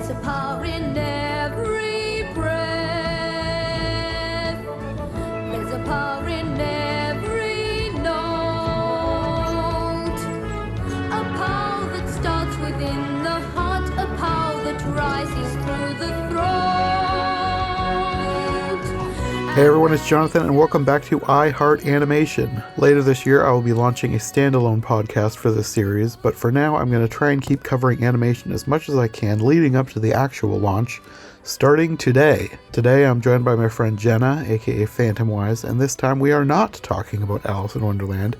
There's a power in every breath. There's a power in every note. A power that starts within the heart. A power that rises through the throat. Hey everyone, it's Jonathan and welcome back to I Heart Animation. Later this year I will be launching a standalone podcast for this series, but for now I'm going to try and keep covering animation as much as I can leading up to the actual launch, starting today. Today I'm joined by my friend Jenna, aka Phantomwise, and this time we are not talking about Alice in Wonderland,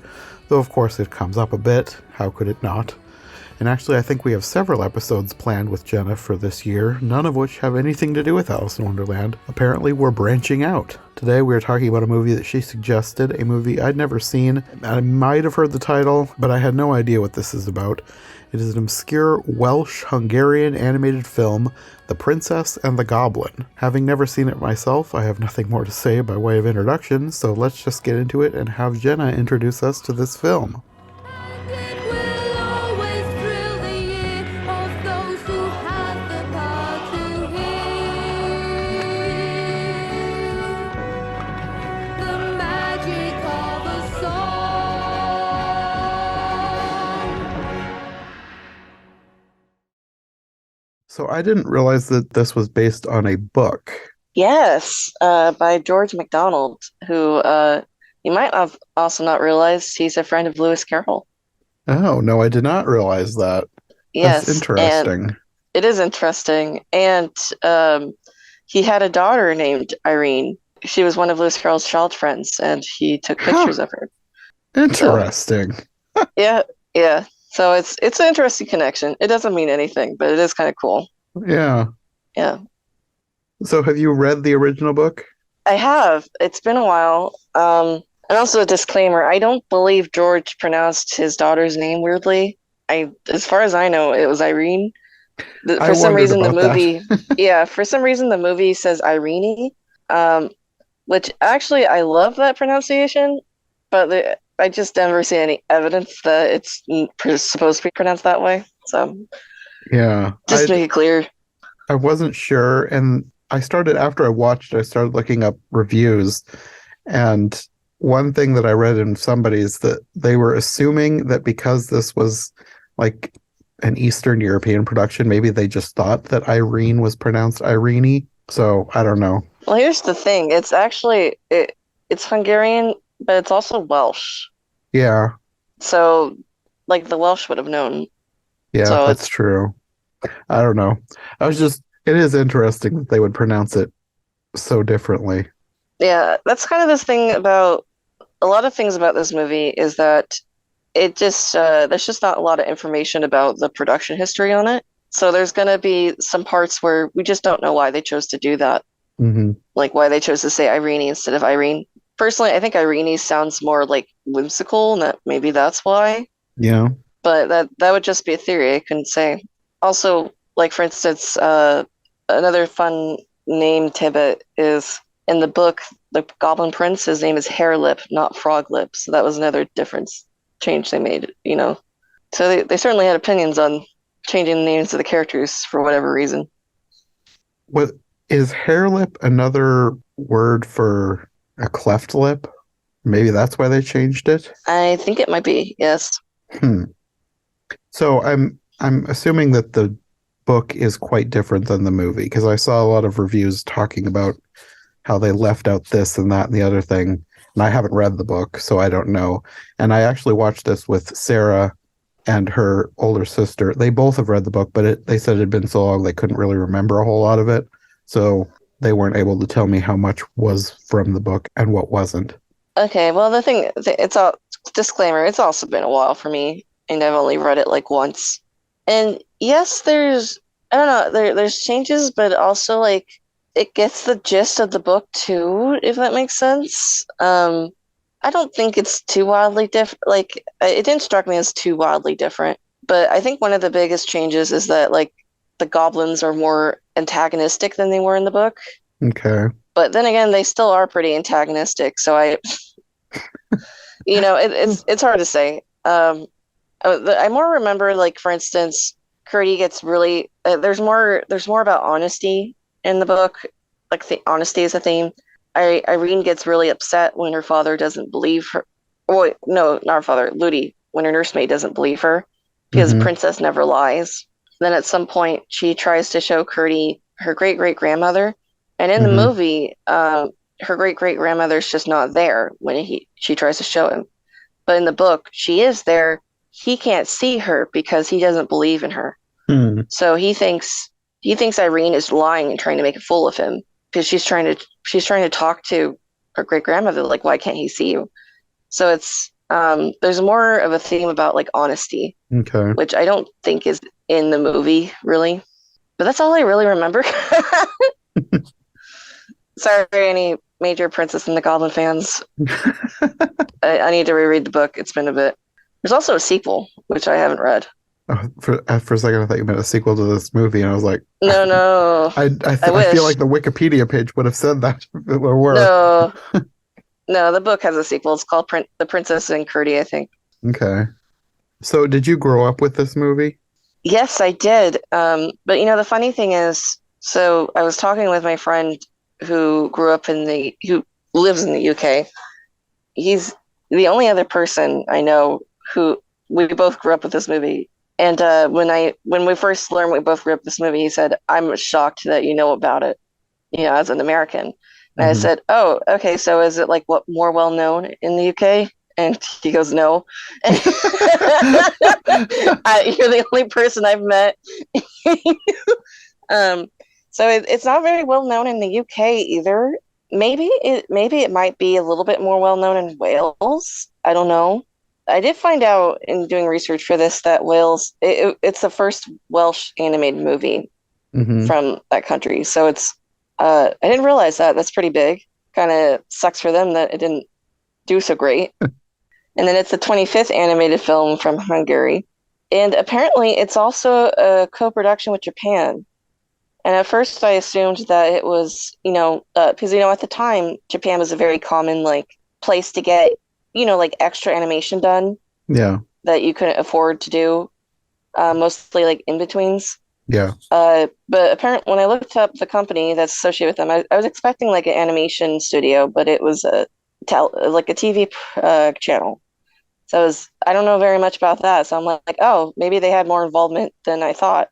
though of course it comes up a bit, how could it not? And actually I think we have several episodes planned with Jenna for this year, none of which have anything to do with Alice in Wonderland. Apparently we're branching out. Today we are talking about a movie that she suggested, a movie I'd never seen. I might have heard the title, but I had no idea what this is about. It is an obscure Welsh-Hungarian animated film, The Princess and the Goblin. Having never seen it myself, I have nothing more to say by way of introduction, so let's just get into it and have Jenna introduce us to this film. So I didn't realize that this was based on a book. Yes, by George MacDonald, who you might have also not realized he's a friend of Lewis Carroll. Oh, no, I did not realize that. Yes, That's interesting. and it is interesting. And he had a daughter named Irene. She was one of Lewis Carroll's child friends, and he took pictures of her. Interesting. So, yeah. So it's an interesting connection. It doesn't mean anything, but it is kind of cool. Yeah. Yeah. So have you read the original book? I have. It's been a while. And also a disclaimer, I don't believe George pronounced his daughter's name weirdly. As far as I know, it was Irene. For some reason the movie for some reason the movie says Irene. Which actually I love that pronunciation, but I just never see any evidence that it's supposed to be pronounced that way. So yeah, just make it clear. I wasn't sure, and after I watched it, I started looking up reviews, and one thing that I read in somebody's that they were assuming that because this was like an Eastern European production, maybe they just thought that Irene was pronounced Irene. So I don't know. Well, here's the thing. It's actually it's Hungarian, but it's also Welsh. Yeah. So, like, the Welsh would have known. Yeah, so that's true. I don't know. It is interesting that they would pronounce it so differently. Yeah, that's kind of this thing about a lot of things about this movie is that it just there's just not a lot of information about the production history on it. So there's going to be some parts where we just don't know why they chose to do that. Mm-hmm. Like why they chose to say Irene instead of Irene. Personally, I think Irene sounds more like whimsical, and maybe that's why. Yeah. But that would just be a theory. I couldn't say. Also, like for instance, another fun name tidbit is in the book, the Goblin Prince, his name is Hairlip, not Froglip. So that was another change they made, So they certainly had opinions on changing the names of the characters for whatever reason. What is Hairlip another word for a cleft lip? Maybe that's why they changed it? I think it might be, yes. So I'm assuming that the book is quite different than the movie, because I saw a lot of reviews talking about how they left out this and that and the other thing, and I haven't read the book, so I don't know. And I actually watched this with Sarah and her older sister. They both have read the book, but they said it had been so long they couldn't really remember a whole lot of it, so they weren't able to tell me how much was from the book and what wasn't. Okay, well, it's all disclaimer. It's also been a while for me, and I've only read it like once. And yes, there's changes, but also like it gets the gist of the book too, if that makes sense. I don't think it's too wildly different. Like it didn't strike me as too wildly different, but I think one of the biggest changes is that like the goblins are more antagonistic than they were in the book. Okay. But then again, they still are pretty antagonistic. So it's hard to say. I more remember, like, for instance, Curdie gets really there's more about honesty in the book. Like the honesty is a theme. Irene gets really upset when her father doesn't believe her. Oh, no, not her father, Ludi, when her nursemaid doesn't believe her because Mm-hmm. Princess never lies. Then at some point, she tries to show Curdie her great great grandmother, and in the Mm-hmm. movie, her great great grandmother's just not there when she tries to show him. But in the book, she is there. He can't see her because he doesn't believe in her. Hmm. So he thinks Irene is lying and trying to make a fool of him because she's trying to talk to her great grandmother like, why can't he see you? So it's there's more of a theme about like honesty, Okay. which I don't think is in the movie really. But that's all I really remember. Sorry, any major Princess and the Goblin fans. I need to reread the book. It's been a bit. There's also a sequel, which I haven't read. For a second, I thought you meant a sequel to this movie, and I was like, No, no. I I feel wish. like the Wikipedia page would have said that if it were. No, no. The book has a sequel. It's called The Princess and Curdie, I think. Okay. So, did you grow up with this movie? Yes, I did. But the funny thing is, so I was talking with my friend who lives in the UK. He's the only other person I know who we both grew up with this movie. And when we first learned we both grew up with this movie, he said, "I'm shocked that you know about it, as an American." And I Mm-hmm. said, "Oh, okay. So is it like what more well known in the UK?" And he goes, "No." You're the only person I've met. um, so it's not very well known in the UK either. Maybe it might be a little bit more well known in Wales. I don't know. I did find out in doing research for this that it's the first Welsh animated movie Mm-hmm. from that country. So I didn't realize that. That's pretty big. Kind of sucks for them that it didn't do so great. And then it's the 25th animated film from Hungary. And apparently it's also a co-production with Japan. And at first I assumed that it was, because, at the time, Japan was a very common, like, place to get, like extra animation done Yeah. that you couldn't afford to do, mostly like in-betweens. Yeah. But apparently when I looked up the company that's associated with them, I was expecting like an animation studio, but it was like a TV channel. So I don't know very much about that. So I'm like, oh, maybe they had more involvement than I thought.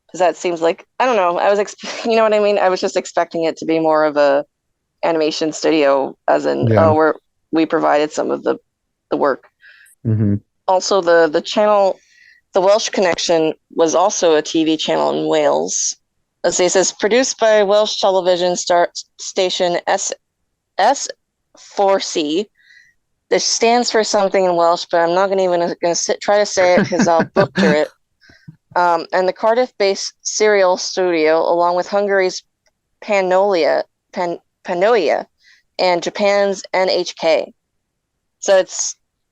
Because that seems like, I don't know. You know what I mean? I was just expecting it to be more of a animation studio, as in, Yeah. oh, we provided some of the work. Mm-hmm. Also, the channel, the Welsh Connection, was also a TV channel in Wales. Let's see, it says produced by Welsh television station S4C. This stands for something in Welsh, but I'm not going to try to say it because I'll butcher it. And the Cardiff-based serial studio, along with Hungary's Panolia, and Japan's NHK. So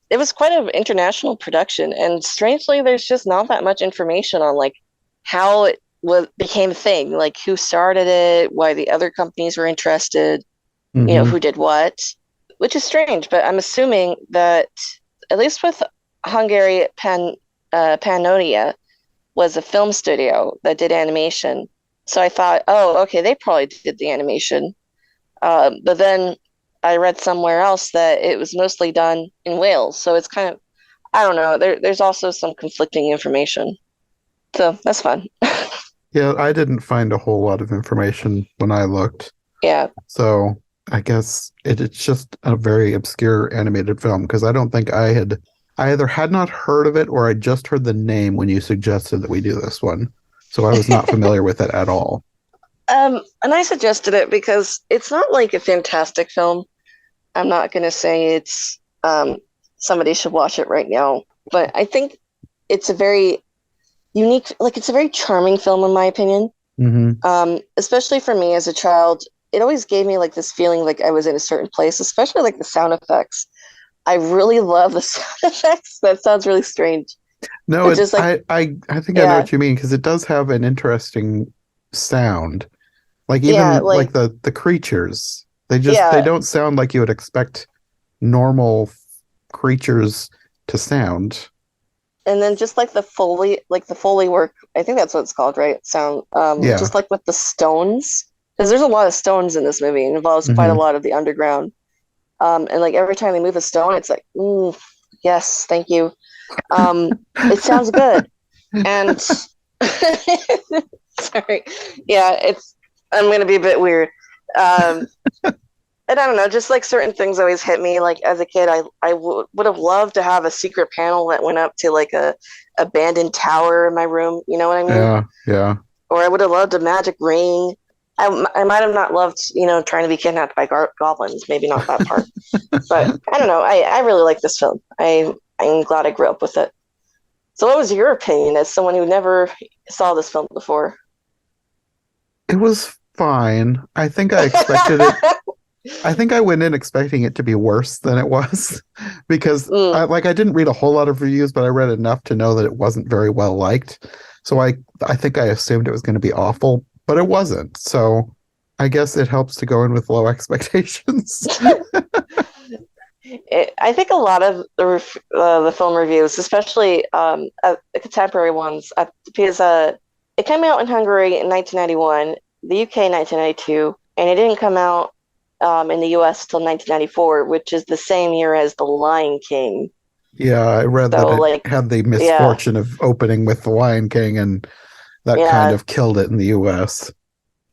it was quite an international production, and strangely, there's just not that much information on like how it became a thing, like who started it, why the other companies were interested, Mm-hmm. who did what, which is strange. But I'm assuming that at least with Hungary, Panonia was a film studio that did animation. So I thought, oh, okay, they probably did the animation. But then I read somewhere else that it was mostly done in Wales. So it's kind of, I don't know. There's also some conflicting information. So that's fun. Yeah, I didn't find a whole lot of information when I looked. Yeah. So I guess it's just a very obscure animated film because I don't think I either had not heard of it or I just heard the name when you suggested that we do this one. So I was not familiar with it at all. And I suggested it because it's not like a fantastic film. I'm not going to say it's somebody should watch it right now, but I think it's a very unique, like it's a very charming film in my opinion. Mm-hmm. Especially for me as a child, it always gave me like this feeling like I was in a certain place, especially like the sound effects. I really love the sound effects. That sounds really strange. No, It's just like, I think I know yeah, what you mean because it does have an interesting sound. Like yeah, even like like, the creatures, they yeah, don't sound like you would expect normal creatures to sound. And then just like the Foley work, I think that's what it's called, right? Sound, Yeah. just like with the stones, because there's a lot of stones in this movie. It involves quite a Hmm. lot of the underground. And like every time they move a stone, it's like, yes, thank you. It sounds good. And sorry, yeah, I'm gonna be a bit weird. Um, and I don't know, just like certain things always hit me. Like as a kid, would have loved to have a secret panel that went up to like a abandoned tower in my room. You know what I mean? Yeah. Yeah. Or I would have loved a magic ring. I might have not loved, trying to be kidnapped by goblins. Maybe not that part, but I don't know. I really like this film. I'm glad I grew up with it. So, what was your opinion as someone who never saw this film before? It was fine. I think I expected it. I think I went in expecting it to be worse than it was because Mm, I didn't read a whole lot of reviews, but I read enough to know that it wasn't very well liked. So I think I assumed it was going to be awful, but it wasn't. So I guess it helps to go in with low expectations. I think a lot of the film reviews, especially the contemporary ones, because it came out in Hungary in 1991, the UK in 1992, and it didn't come out in the US till 1994, which is the same year as The Lion King. Yeah, I read that So, it like, had the yeah, misfortune of opening with The Lion King, and that kind yeah. of killed it in the US.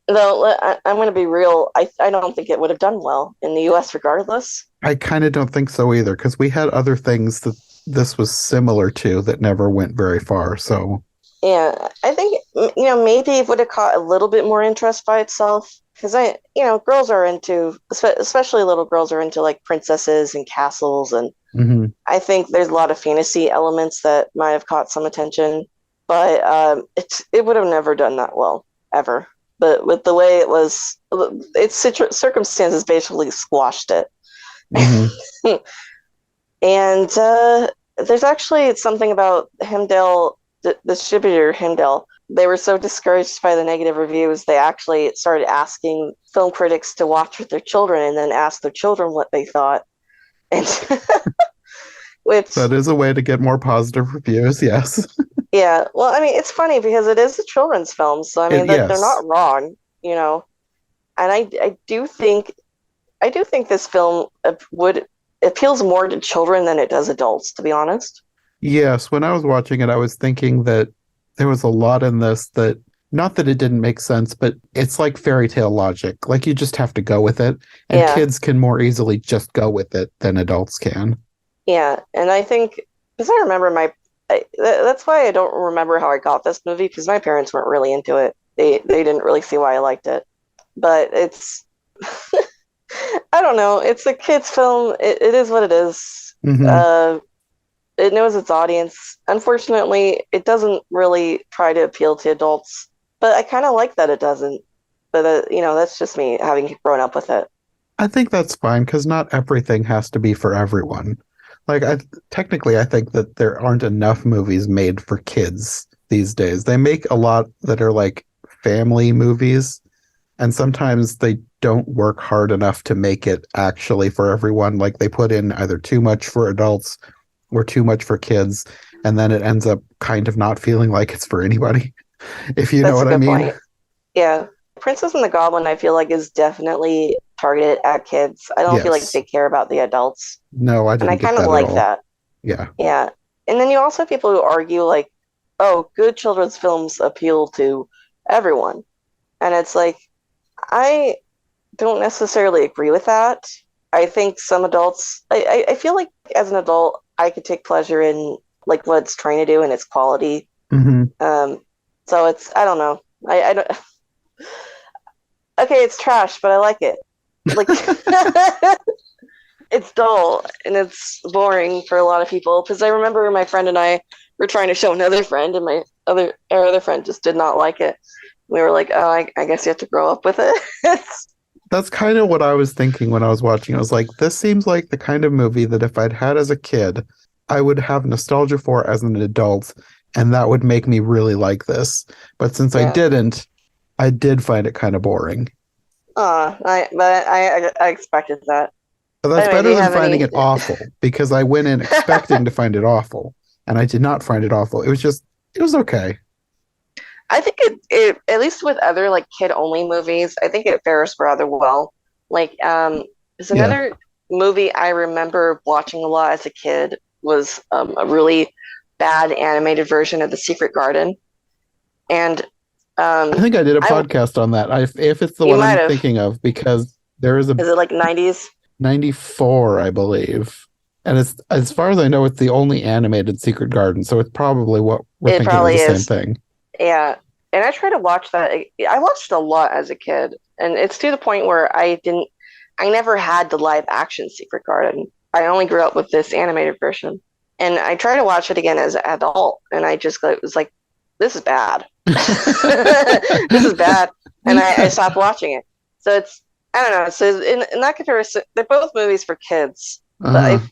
Though I'm going to be real, I don't think it would have done well in the US regardless. I kind of don't think so either, because we had other things that this was similar to that never went very far. So, Yeah, I think maybe it would have caught a little bit more interest by itself because girls are into, especially little girls are into like princesses and castles, and mhm. I think there's a lot of fantasy elements that might have caught some attention, but it would have never done that well ever. But with the way it was, its circumstances basically squashed it. Hmm. And there's actually something about Hemdale, the distributor Hemdale. They were so discouraged by the negative reviews, they actually started asking film critics to watch with their children and then ask their children what they thought. And which, That is a way to get more positive reviews. Yes. yeah, well, I mean, it's funny because it is a children's film, so I mean, they're Yes. not wrong, you know. And I do think this film would appeals more to children than it does adults, to be honest. Yes. When I was watching it, I was thinking that there was a lot in this that, not that it didn't make sense, but it's like fairy tale logic. Like you just have to go with it, and Yeah. kids can more easily just go with it than adults can. Yeah, and I think because I remember that's why I don't remember how I got this movie because my parents weren't really into it. They didn't really see why I liked it. But it's I don't know. It's a kids film. It is what it is. Hmm. Uh, it knows its audience. Unfortunately, it doesn't really try to appeal to adults. But I kind of like that it doesn't. But that's just me having grown up with it. I think that's fine because not everything has to be for everyone. Technically, I think that there aren't enough movies made for kids these days. They make a lot that are like family movies, and sometimes they don't work hard enough to make it actually for everyone. Like they put in either too much for adults or too much for kids, and then it ends up kind of not feeling like it's for anybody, if you know That's a what I good mean. point. Yeah. Princess and the Goblin, I feel like, is definitely targeted at kids. I don't feel like Yes. they care about the adults. No, I And I didn't get kind of that at like all. that. Yeah. Yeah. And then you also have people who argue, like, oh, good children's films appeal to everyone. And it's like, I don't necessarily agree with that. I think some adults, I feel like as an adult, I could take pleasure in like what it's trying to do and its quality. Hmm. Um, so I don't know. I don't, okay, it's trash, but I like it. Like, it's dull and it's boring for a lot of people because I remember my friend and I were trying to show another friend, and our other friend just did not like it. We were like, oh, I guess you have to grow up with it. That's kind of what I was thinking when I was watching. I was like, this seems like the kind of movie that if I'd had as a kid, I would have nostalgia for as an adult, and that would make me really like this. But since I Yeah. didn't, I did find it kind of boring. I expected that. But But that's anyway, do better you than have finding any? it awful because I went in expecting to find it awful, and I did not find it awful. It was okay. I think it at least with other like kid only movies, I think it fares rather well. Like there's Yeah. another movie I remember watching a lot as a kid was a really bad animated version of The Secret Garden, and I think I did a I podcast on that. If it's the you one might I'm have. thinking of, because there is a Is it like 90s? 94, I believe. And it's, as far as I know, it's the only animated Secret Garden. So it's probably what we're It thinking of probably the same is. thing. Yeah. And I try to watch that. I watched a lot as a kid, and it's to the point where I never had the live action Secret Garden. I only grew up with this animated version. And I tried to watch it again as an adult, and I just was like, this is bad. This is bad. And I stopped watching it. So I don't know. So in that comparison, they're both movies for kids. But Uh-huh.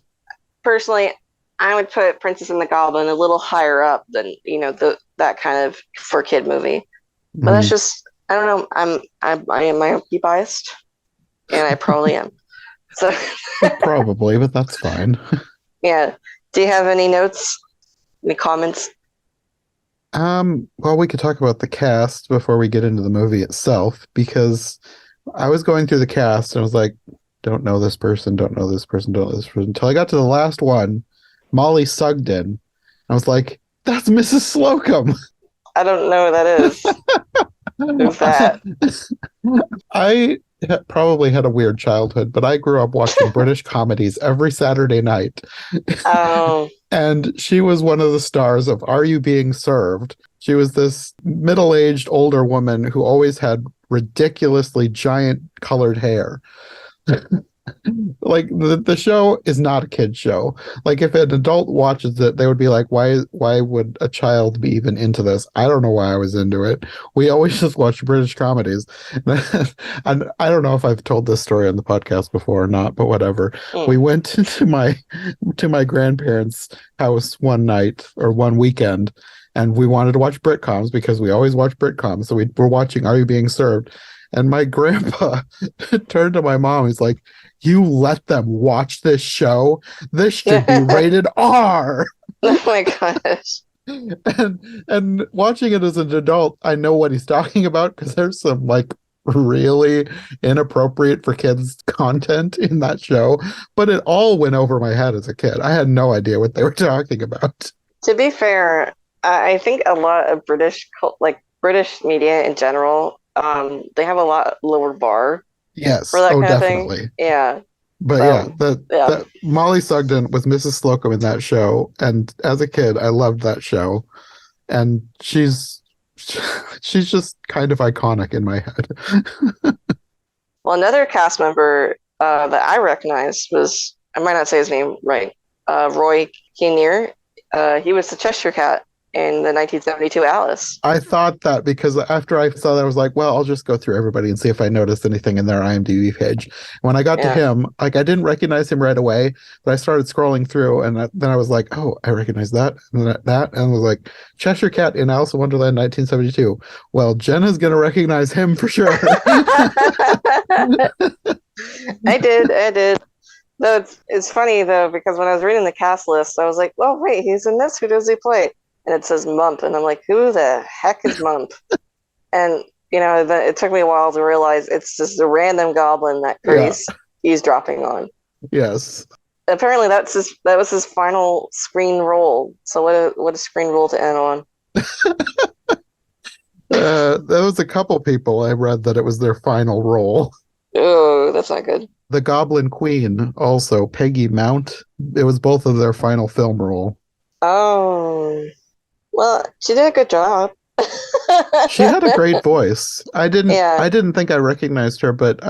personally, I would put Princess and the Goblin a little higher up than, that kind of for kid movie. But that's Mhm. just, I don't know. I might be biased, and I probably am. So Probably, but that's fine. yeah. Do you have any notes? Any comments? Well, we could talk about the cast before we get into the movie itself, because I was going through the cast and I was like, don't know this person, don't know this person, don't know this person, until I got to the last one, Molly Sugden. I was like, that's Mrs. Slocum. I don't know who that is. Who's that? I probably had a weird childhood, but I grew up watching British comedies every Saturday night. Um, And she was one of the stars of Are You Being Served? She was this middle-aged older woman who always had ridiculously giant colored hair. Like the show is not a kid show. Like if an adult watches it, they would be like, why would a child be even into this? I don't know why I was into it. We always just watched British comedies. And I don't know if I've told this story on the podcast before or not, but whatever. hmm. We went to my grandparents' house one night or one weekend, and we wanted to watch Britcoms because we always watch Britcoms. So we were watching Are You Being Served? And my grandpa turned to my mom. He's like, you let them watch this show? This should be rated R. Oh my gosh. And watching it as an adult, I know what he's talking about because there's some like really inappropriate for kids content in that show, but it all went over my head as a kid. I had no idea what they were talking about. To be fair, I think a lot of like British media in general, they have a lot lower bar for Yes, that oh, kind of thing. definitely. Yeah. But yeah, So yeah. that Molly Sugden was Mrs. Slocum in that show, and as a kid, I loved that show, and she's just kind of iconic in my head. Well, another cast member that I recognized was, I might not say his name right, Roy Kinnear. He was the Cheshire Cat in the 1972 Alice. I thought that because after I saw that, I was like, well, I'll just go through everybody and see if I noticed anything in their IMDb page. When I got to Yeah. him, like I didn't recognize him right away, but I started scrolling through, and then I was like, oh, I recognize that and that, and I was like, Cheshire Cat in Alice in Wonderland 1972. Well, Jenna's gonna recognize him for sure. I did. Though it's funny though, because when I was reading the cast list, I was like, "Well, wait, he's in this. Who does he play?" And it says Mump, and I'm like, "Who the heck is Mump?" And it took me a while to realize it's just a random goblin that Grace he's dropping on. Yes. Apparently, that was his final screen role. So what a screen role to end on. There was a couple people I read that it was their final role. Oh, that's not good. The Goblin Queen, also Peggy Mount. It was both of their final film role. Oh, well, she did a good job. She had a great voice. Yeah. I didn't think I recognized her, but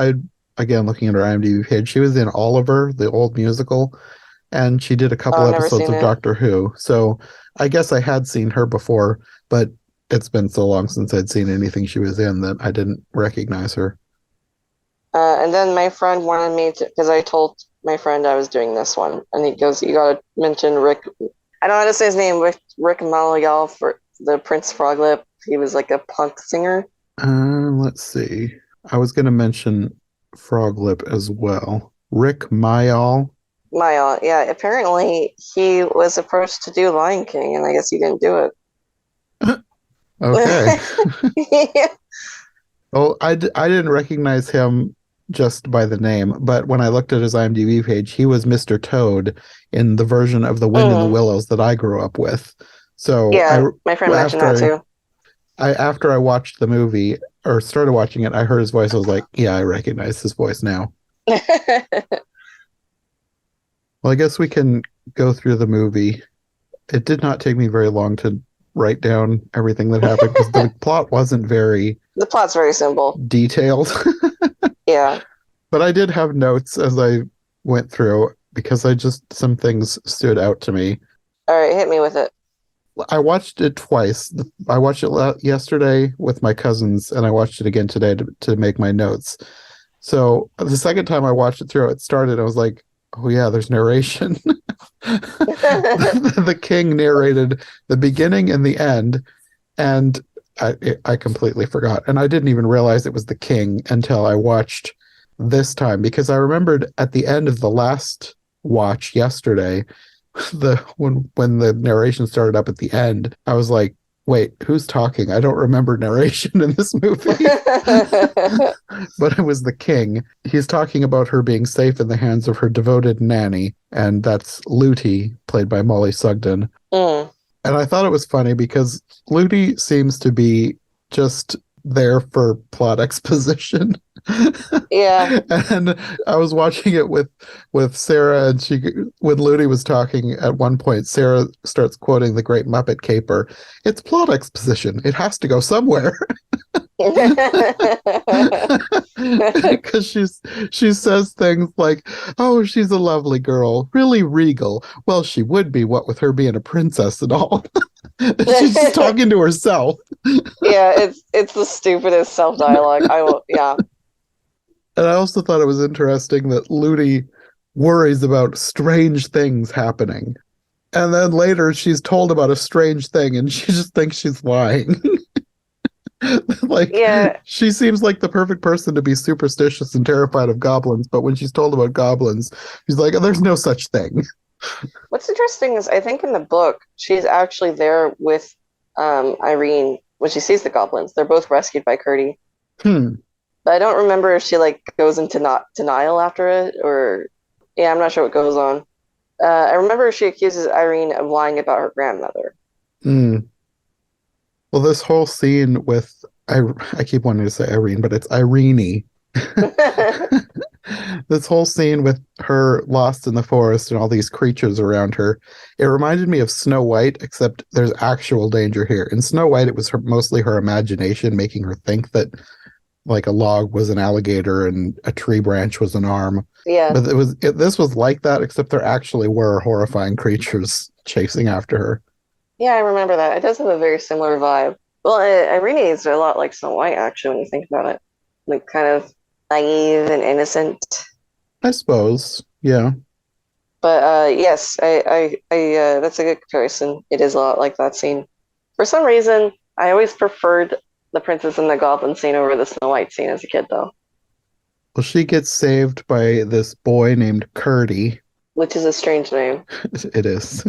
again looking at her IMDb page, she was in Oliver, the old musical, and she did a couple I've never episodes seen of it. Doctor Who. So I guess I had seen her before, but it's been so long since I'd seen anything she was in that I didn't recognize her. And then my friend wanted me to, because I told my friend I was doing this one, and he goes, "You gotta mention Rick." I don't know how to say his name. Rick Malayal for the Prince Froglip. He was like a punk singer. Let's see. I was going to mention Froglip as well. Rick Mayall. My aunt, yeah. Apparently, he was approached to do Lion King, and I guess he didn't do Okay. it. Yeah. Well, I didn't recognize him just by the name, but when I looked at his IMDb page, he was Mr. Toad in the version of The Wind in the Mm. Willows that I grew up with. So Yeah, my friend mentioned that too. after I watched the movie or started watching it, I heard his voice. I was like, yeah, I recognize his voice now. Well, I guess we can go through the movie. It did not take me very long to write down everything that happened because the plot wasn't very The plot's very simple. detailed. Yeah. But I did have notes as I went through because some things stood out to me. All right, hit me with it. I watched it twice. I watched it yesterday with my cousins, and I watched it again today to make my notes. So the second time I watched it through, it started, I was like, oh yeah, there's narration. The king narrated the beginning and the end, and I completely forgot. And I didn't even realize it was the king until I watched this time, because I remembered at the end of the last watch yesterday, when the narration started up at the end, I was like, wait, who's talking? I don't remember narration in this movie. But it was the king. He's talking about her being safe in the hands of her devoted nanny, and that's Lootie, played by Molly Sugden. Mm. And I thought it was funny because Lootie seems to be just there for plot exposition. Yeah. And I was watching it with Sarah, and when Lootie was talking at one point, Sarah starts quoting the Great Muppet Caper. It's plot exposition. It has to go somewhere. Because she says things like, oh, she's a lovely girl, really regal. Well, she would be, what with her being a princess and all. She's just talking to herself. Yeah, it's the stupidest self-dialogue. Yeah. And I also thought it was interesting that Lootie worries about strange things happening. And then later she's told about a strange thing and she just thinks she's lying. Like, Yeah. she seems like the perfect person to be superstitious and terrified of goblins, but when she's told about goblins, she's like, oh, there's no such thing. What's interesting is I think in the book she's actually there with Irene when she sees the goblins. They're both rescued by Curdy. But I don't remember if she like goes into not denial after it, or yeah, I'm not sure what goes on. I remember she accuses Irene of lying about her grandmother. Well, this whole scene with I keep wanting to say Irene, but it's Irene. This whole scene with her lost in the forest and all these creatures around her, it reminded me of Snow White, except there's actual danger here. In Snow White, it was mostly her imagination making her think that like a log was an alligator and a tree branch was an arm. Yeah. But this was like that, except there actually were horrifying creatures chasing after her. Yeah, I remember that. It does have a very similar vibe. Well, Irene is a lot like Snow White, actually, when you think about it. Like, kind of naive and innocent. I suppose, yeah. But yes, I that's a good comparison. It is a lot like that scene. For some reason, I always preferred the Princess and the Goblin scene over the Snow White scene as a kid, though. Well, she gets saved by this boy named Curdy. Which is a strange name. It is.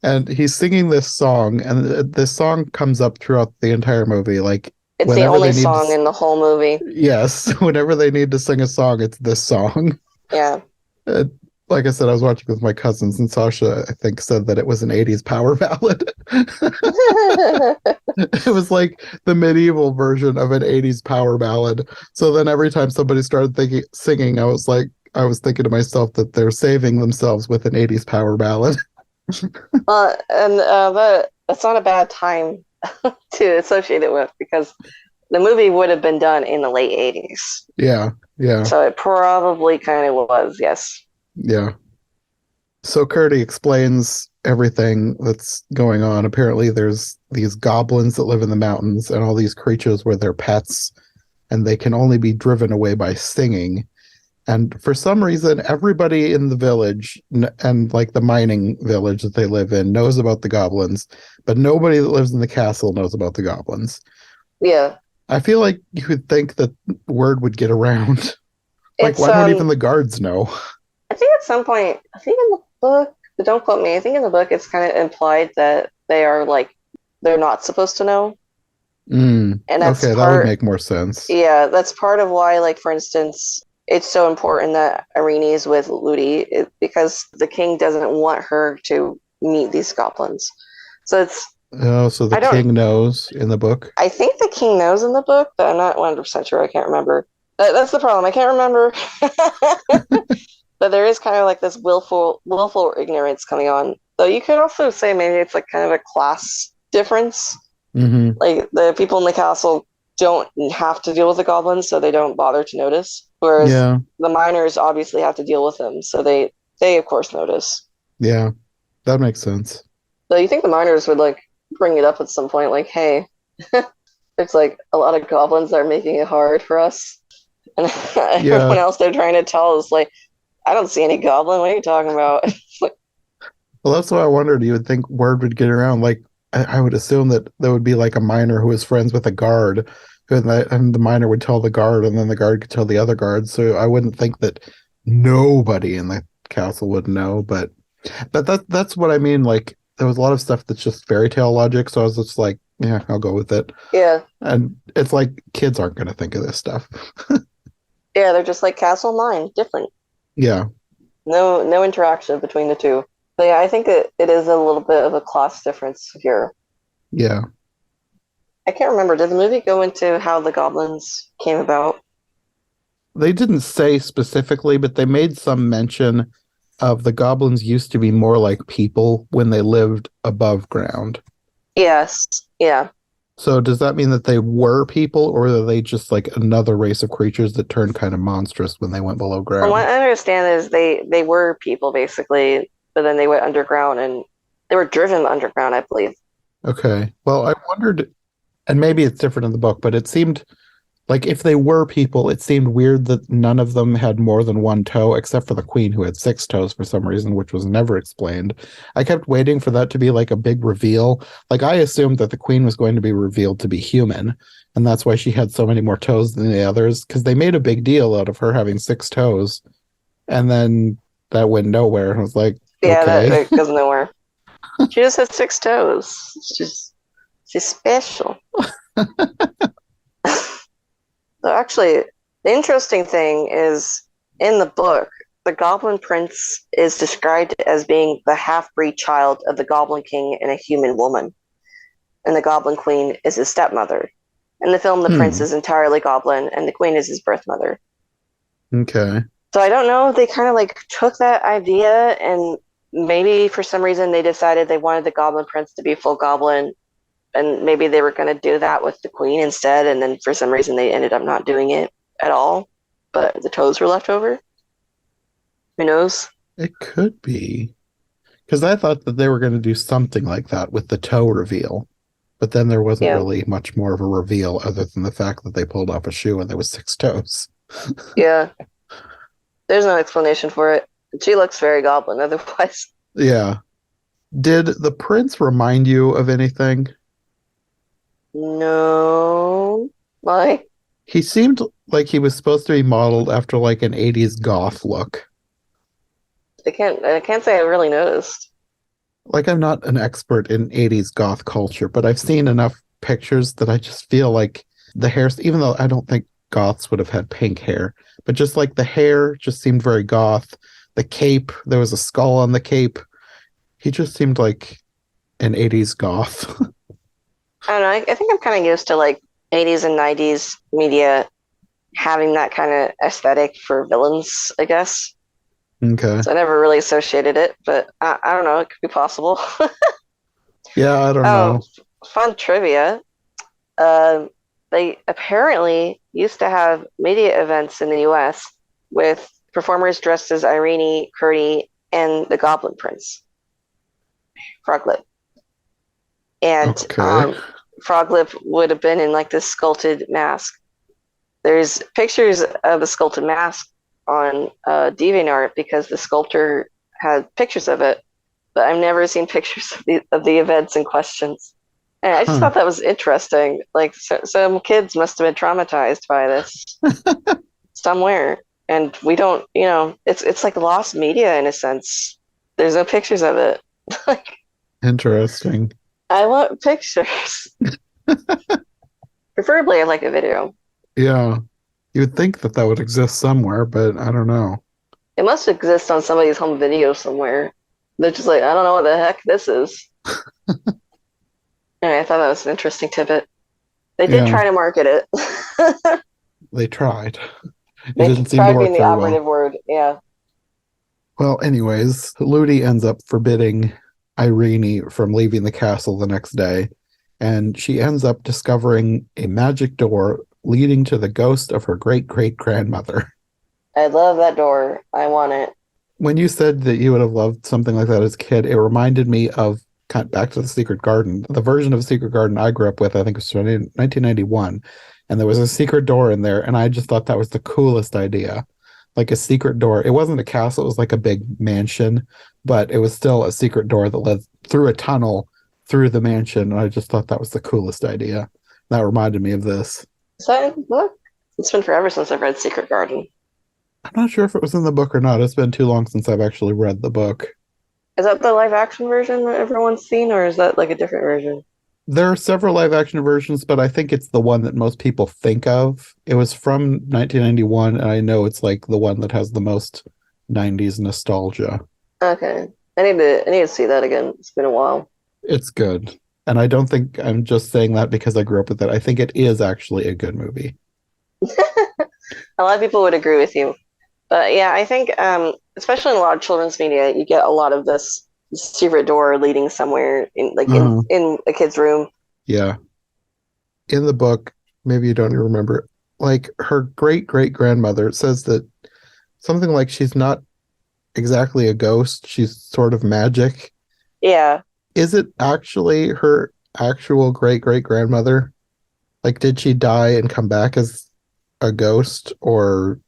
And he's singing this song, and this song comes up throughout the entire movie. Like, it's the only song in the whole movie. Yes, whenever they need to sing a song, it's this song. Yeah. Like I said, I was watching with my cousins, and Sasha, I think, said that it was an 80s power ballad. It was like the medieval version of an 80s power ballad. So then every time somebody started singing, I was thinking to myself that they're saving themselves with an 80s power ballad. That's not a bad time to associate it with, because the movie would have been done in the late 80s. Yeah. So it probably kind of was, yes. Yeah. So Curdy explains everything that's going on. Apparently there's these goblins that live in the mountains, and all these creatures were their pets, and they can only be driven away by singing. And for some reason, everybody in the village and like the mining village that they live in knows about the goblins, but nobody that lives in the castle knows about the goblins. Yeah. I feel like you would think that word would get around. Like, why don't even the guards know? I think at some point, I think in the book, but don't quote me, I think in the book it's kind of implied that they are like, they're not supposed to know. And that's Okay, that would make more sense. yeah, that's part of why, like, for instance, it's so important that Irene is with Ludi because the king doesn't want her to meet these goblins. So Oh, so the I don't, king knows in the book? I think the king knows in the book, but I'm not 100% sure. I can't remember. That's the problem. I can't remember. But there is kind of like this willful ignorance coming on. Though you could also say maybe it's like kind of a class difference. Mm-hmm. Like the people in the castle don't have to deal with the goblins, so they don't bother to notice. Whereas Yeah, the miners obviously have to deal with them, so they of course notice. yeah, that makes sense. So you think the miners would like bring it up at some point, like, hey, there's like a lot of goblins that are making it hard for us. And Yeah, everyone else they're trying to tell is like, I don't see any goblin. What are you talking about? Like, well, that's why I wondered. You would think word would get around. Like, I would assume that there would be like a miner who was friends with a guard, and the miner would tell the guard, and then the guard could tell the other guard. So I wouldn't think that nobody in the castle would know. But that's what I mean. Like, there was a lot of stuff that's just fairy tale logic. So I was just like, yeah, I'll go with it. yeah, And it's like kids aren't going to think of this stuff. yeah, they're just like castle mine, different. Yeah, No interaction between the two. But yeah, I think it is a little bit of a class difference here. yeah. I can't remember. Did the movie go into how the goblins came about? They didn't say specifically, but they made some mention of the goblins used to be more like people when they lived above ground. Yes. Yeah. So does that mean that they were people, or are they just like another race of creatures that turned kind of monstrous when they went below From what ground? I understand is they were people basically, but then they went underground and they were driven underground, I believe. Okay. Well, I wondered, and maybe it's different in the book, but it seemed like if they were people, it seemed weird that none of them had more than one toe, except for the queen who had six toes for some reason, which was never explained. I kept waiting for that to be like a big reveal. Like I assumed that the queen was going to be revealed to be human, and that's why she had so many more toes than the others, because they made a big deal out of her having six toes, and then that went nowhere. I was like, Yeah, okay. that goes nowhere. She just has six toes. She's special. So actually, the interesting thing is in the book, the Goblin Prince is described as being the half-breed child of the Goblin King and a human woman, and the Goblin Queen is his stepmother. In the film, the prince Hmm. is entirely goblin, and the queen is his birth mother. Okay. So I don't know if they kind of like took that idea and maybe for some reason they decided they wanted the Goblin Prince to be full goblin, and maybe they were going to do that with the queen instead, and then for some reason they ended up not doing it at all, but the toes were left over. Who knows? It could be. Because I thought that they were going to do something like that with the toe reveal. But then there wasn't Yeah, really much more of a reveal other than the fact that they pulled off a shoe and there was six toes. yeah. There's no explanation for it. She looks very goblin otherwise. Yeah. Did the prince remind you of anything? No. Why? He seemed like he was supposed to be modeled after like an 80s goth look. I can't say I really noticed. Like I'm not an expert in 80s goth culture, but I've seen enough pictures that I just feel like the hair, even though I don't think goths would have had pink hair, but just like the hair just seemed very goth. The cape, there was a skull on the cape. He just seemed like an 80s goth. I don't know. I think I'm kind of used to like 80s and 90s media having that kind of aesthetic for villains, I guess. Okay. So I never really associated it, but I don't know. It could be possible. Yeah, I don't Oh, know. fun trivia. Uh, they apparently used to have media events in the US with performers dressed as Irene, Curdy, and the Goblin Prince, Froglip. And Okay. Froglip would have been in like this sculpted mask. There's pictures of the sculpted mask on DeviantArt because the sculptor had pictures of it, but I've never seen pictures of the events in questions. And I just Huh. thought that was interesting. Like some kids must have been traumatized by this somewhere. and we don't, it's like lost media in a sense. There's no pictures of it. Like, Interesting. I want pictures. Preferably, I like a video. Yeah. You would think that that would exist somewhere, but I don't know. It must exist on somebody's home video somewhere. They're just like, I don't know what the heck this is. Anyway, I thought that was an interesting tidbit. They did Yeah, try to market it. they tried. It They didn't seem to tried being work the very well. operative word. Yeah. Well, anyways, Ludi ends up forbidding Irene from leaving the castle the next day, and she ends up discovering a magic door leading to the ghost of her great great grandmother. I love that door. I want it. When you said that you would have loved something like that as a kid, it reminded me of back to the Secret Garden. The version of Secret Garden I grew up with, I think it was 1991, and there was a secret door in there, and I just thought that was the coolest idea. Like a secret door. It wasn't a castle, it was like a big mansion, but it was still a secret door that led through a tunnel through the mansion, and I just thought that was the coolest idea. That reminded me of this. Is that in the book? It's been forever since I've read Secret Garden. I'm not sure if it was in the book or not. It's been too long since I've actually read the book. Is that the live action version that everyone's seen, or is that like a different version? There are several live action versions, but I think it's the one that most people think of. It was from 1991, and I know it's like the one that has the most 90s nostalgia. Okay. I need to see that again. It's been a while. It's good. And I don't think I'm just saying that because I grew up with it. I think it is actually a good movie. A lot of people would agree with you. But yeah, I think especially in a lot of children's media, you get a lot of this secret door leading somewhere in Uh-huh. in a kid's room. Yeah. In the book, maybe you don't even remember it, like her great great grandmother says that something like she's not exactly a ghost, she's sort of magic. Yeah. Is it actually her actual great great grandmother? Like, did she die and come back as a ghost, or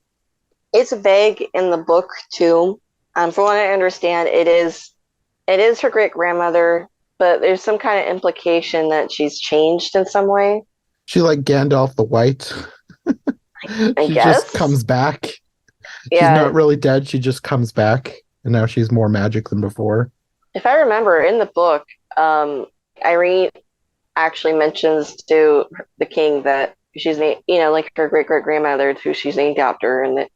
It's vague in the book too. From what I understand, it is her great grandmother, but there's some kind of implication that she's changed in some way. she like Gandalf the White? I She just guess. comes back. She's Yeah. not really dead, she just comes back, and now she's more magic than before. If I remember in the book, Irene actually mentions to the king that she's named, like her great great grandmother, who she's named after, and that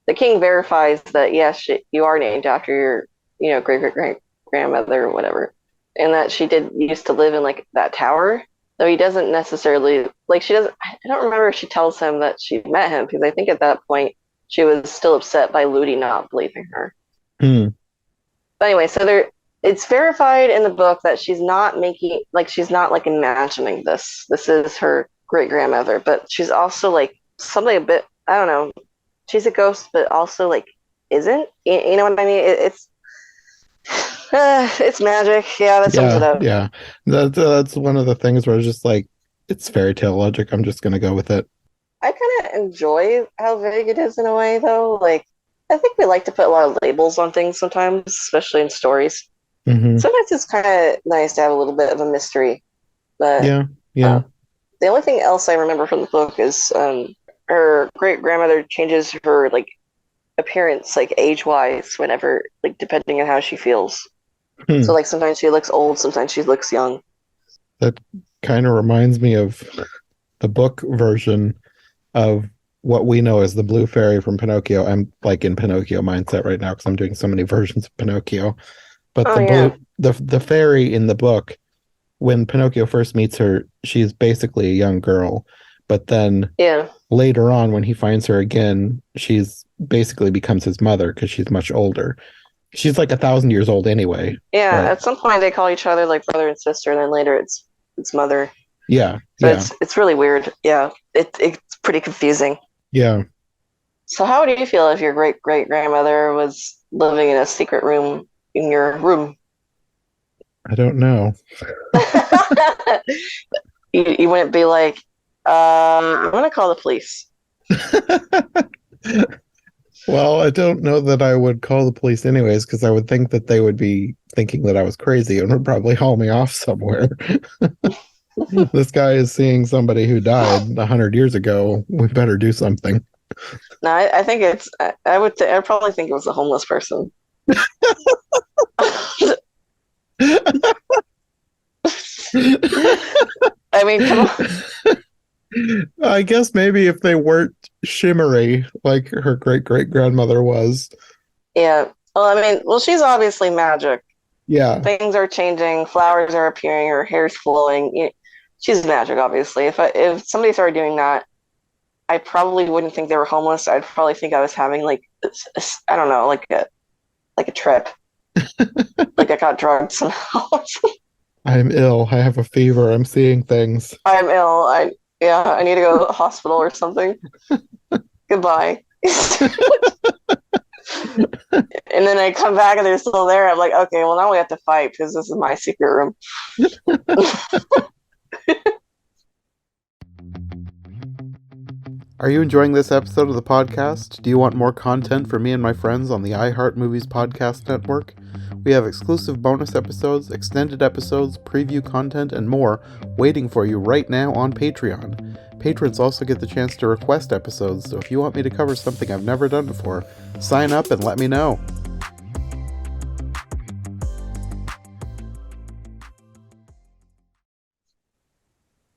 the king verifies that yes, you are named after your, great great great grandmother or whatever, and that she did used to live in like that tower. Though he doesn't necessarily like she doesn't. I don't remember if she tells him that she met him because I think at that point she was still upset by Ludi not believing her. Hmm. But anyway, so it's verified in the book that she's not like imagining this. This is her great grandmother, but she's also like something a bit, I don't know. She's a ghost, but also like isn't. You know what I mean? It's magic. Yeah, that sums it Yeah, up. yeah. That's one of the things where it's just like it's fairy tale logic. I'm just gonna go with it. I kind of enjoy how vague it is in a way, though. Like, I think we like to put a lot of labels on things sometimes, especially in stories. Hmm. Sometimes it's kind of nice to have a little bit of a mystery. But Yeah, yeah. the only thing else I remember from the book is her great grandmother changes her like appearance, like age wise, whenever like depending on how she feels. Hmm. So like sometimes she looks old, sometimes she looks young. That kind of reminds me of the book version of what we know as the Blue Fairy from Pinocchio. I'm like in Pinocchio mindset right now because I'm doing so many versions of Pinocchio. But Oh the yeah, the fairy in the book, when Pinocchio first meets her, she's basically a young girl. But then yeah, later on, when he finds her again, she's basically becomes his mother because she's much older. She's like 1,000 years old anyway. yeah. But At some point they call each other like brother and sister, and then later it's mother. yeah, So yeah, it's really weird. Yeah, it's pretty confusing. yeah. So how would you feel if your great great grandmother was living in a secret room in your room? I don't know. You wouldn't be like, I'm gonna call the police. Well, I don't know that I would call the police anyways, because I would think that they would be thinking that I was crazy and would probably haul me off somewhere. This guy is seeing somebody who died 100 years ago. We better do something. No, I think it's. I probably think it was a homeless person. I mean, come on. I guess maybe if they weren't shimmery like her great great grandmother was. Yeah. Well, I mean, well, she's obviously magic. Yeah. Things are changing, flowers are appearing, her hair's flowing. She's magic, obviously. If somebody started doing that, I probably wouldn't think they were homeless. I'd probably think I was having like I don't know, like a trip, like I got drugged somehow. I'm ill. I have a fever. I'm seeing things. I'm ill. I need to go to the hospital or something. Goodbye. And then I come back and they're still there. I'm like, okay, well now we have to fight because this is my secret room. Are you enjoying this episode of the podcast? Do you want more content from me and my friends on the iHeart Movies Podcast Network? We have exclusive bonus episodes, extended episodes, preview content, and more waiting for you right now on Patreon. Patrons also get the chance to request episodes, so if you want me to cover something I've never done before, sign up and let me know.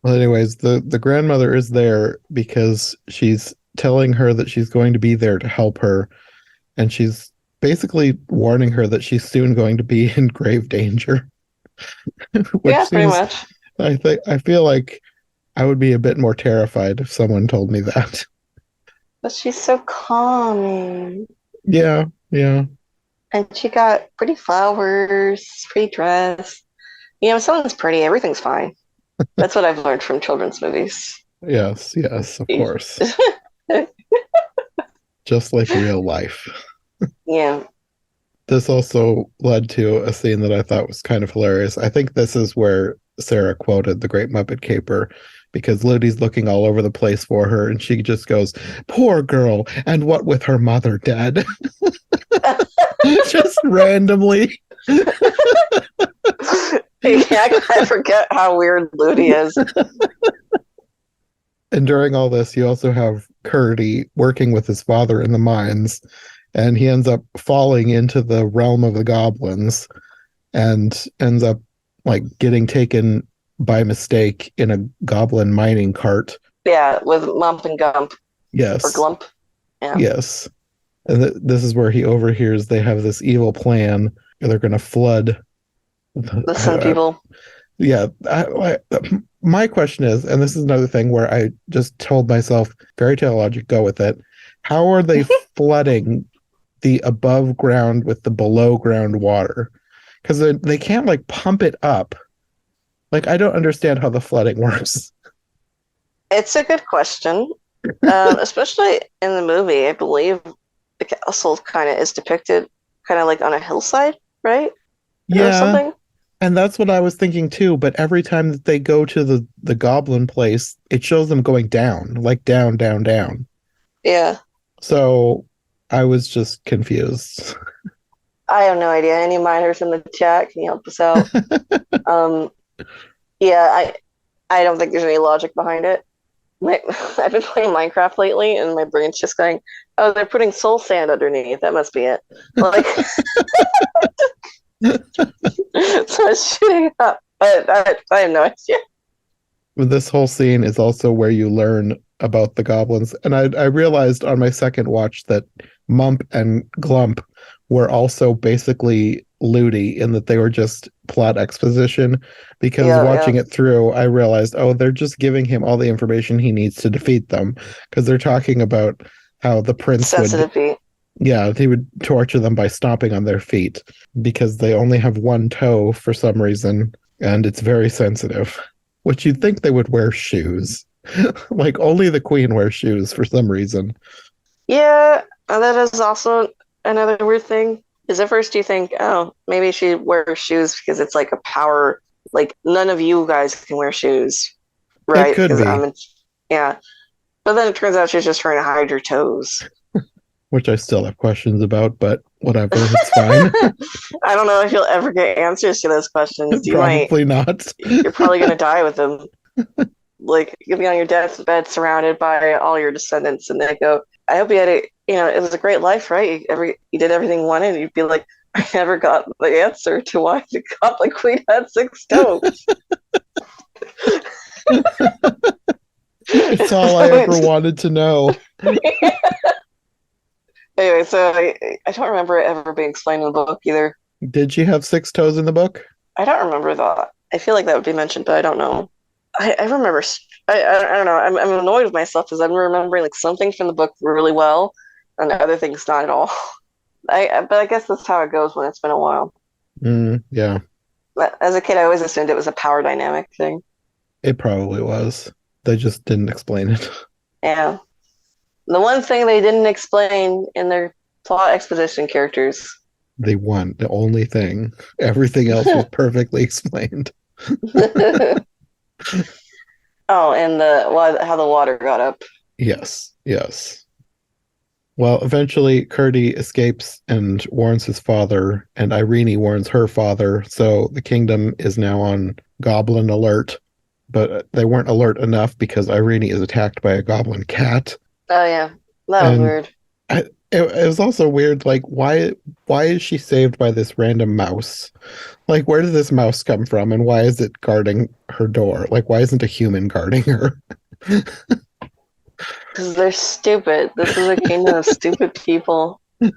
Well, anyways, the grandmother is there because she's telling her that she's going to be there to help her, and she's basically warning her that she's soon going to be in grave danger. Which Yeah, pretty seems, much. I feel like I would be a bit more terrified if someone told me that. But she's so calming. Yeah, yeah. And she got pretty flowers, pretty dress. If someone's pretty, everything's fine. That's what I've learned from children's movies. Yes, of course. Just like real life. Yeah. This also led to a scene that I thought was kind of hilarious. I think this is where Sarah quoted The Great Muppet Caper, because Ludy's looking all over the place for her, and she just goes, "Poor girl, and what with her mother dead?" Just randomly. I forget how weird Ludi is. And during all this, you also have Curdy working with his father in the mines, and he ends up falling into the realm of the goblins and ends up like getting taken by mistake in a goblin mining cart. Yeah, with Mump and Gump. Yes. Or Glump. Yeah. Yes. And this is where he overhears they have this evil plan. They're going to flood The Sun People. Yeah. My question is, and this is another thing where I just told myself, fairy tale logic, go with it. How are they flooding the above ground with the below ground water? Because they can't like pump it up. Like, I don't understand how the flooding works. It's a good question. Especially in the movie, I believe the castle kind of is depicted kind of like on a hillside, right? Yeah. Or something. And that's what I was thinking too. But every time that they go to the goblin place, it shows them going down, like down, down, down. Yeah. So I was just confused. I have no idea. Any miners in the chat, can you help us out? Yeah, I don't think there's any logic behind it. I've been playing Minecraft lately, and my brain's just going, "Oh, they're putting soul sand underneath. That must be it." Like, so it's shooting up, but I have no idea. This whole scene is also where you learn about the goblins, and I realized on my second watch that Mump and Glump were also basically Ludi in that they were just plot exposition, because watching it through, I realized, oh, they're just giving him all the information he needs to defeat them, because they're talking about how the prince he would torture them by stomping on their feet because they only have one toe for some reason, and it's very sensitive, which you'd think they would wear shoes. Like, only the queen wears shoes for some reason. Yeah, and that is also another weird thing. Is at first you think, oh, maybe she wears shoes because it's like a power, like none of you guys can wear shoes, right? It could be. Yeah. But then it turns out she's just trying to hide her toes. Which I still have questions about, but whatever, it's fine. I don't know if you'll ever get answers to those questions. Probably not. You're probably going to die with them. Like, you'll be on your deathbed surrounded by all your descendants, and they go, I hope you had a, it was a great life, right? You did everything you wanted. You'd be like, I never got the answer to why the Goblin Queen had 6 toes. It's all I So ever wanted to know. anyway, so I don't remember it ever being explained in the book either. Did she have 6 toes in the book? I don't remember that. I feel like that would be mentioned, but I don't know. I remember. I don't know. I'm annoyed with myself because I'm remembering like some things from the book really well, and other things not at all. But I guess that's how it goes when it's been a while. Yeah, But as a kid, I always assumed it was a power dynamic thing. it probably was. They just didn't explain it. Yeah. The one thing they didn't explain in their plot exposition characters. They won. The only thing. Everything else was perfectly explained. Oh, and how the water got up. Yes, yes. Well, eventually, Curdy escapes and warns his father, and Irene warns her father. So the kingdom is now on goblin alert, but they weren't alert enough because Irene is attacked by a goblin cat. Oh yeah, that was And weird. it was also weird. Like, why is she saved by this random mouse? Like, where did this mouse come from, and why is it guarding her door? Like, why isn't a human guarding her? Because they're stupid. This is a kingdom of stupid people. It,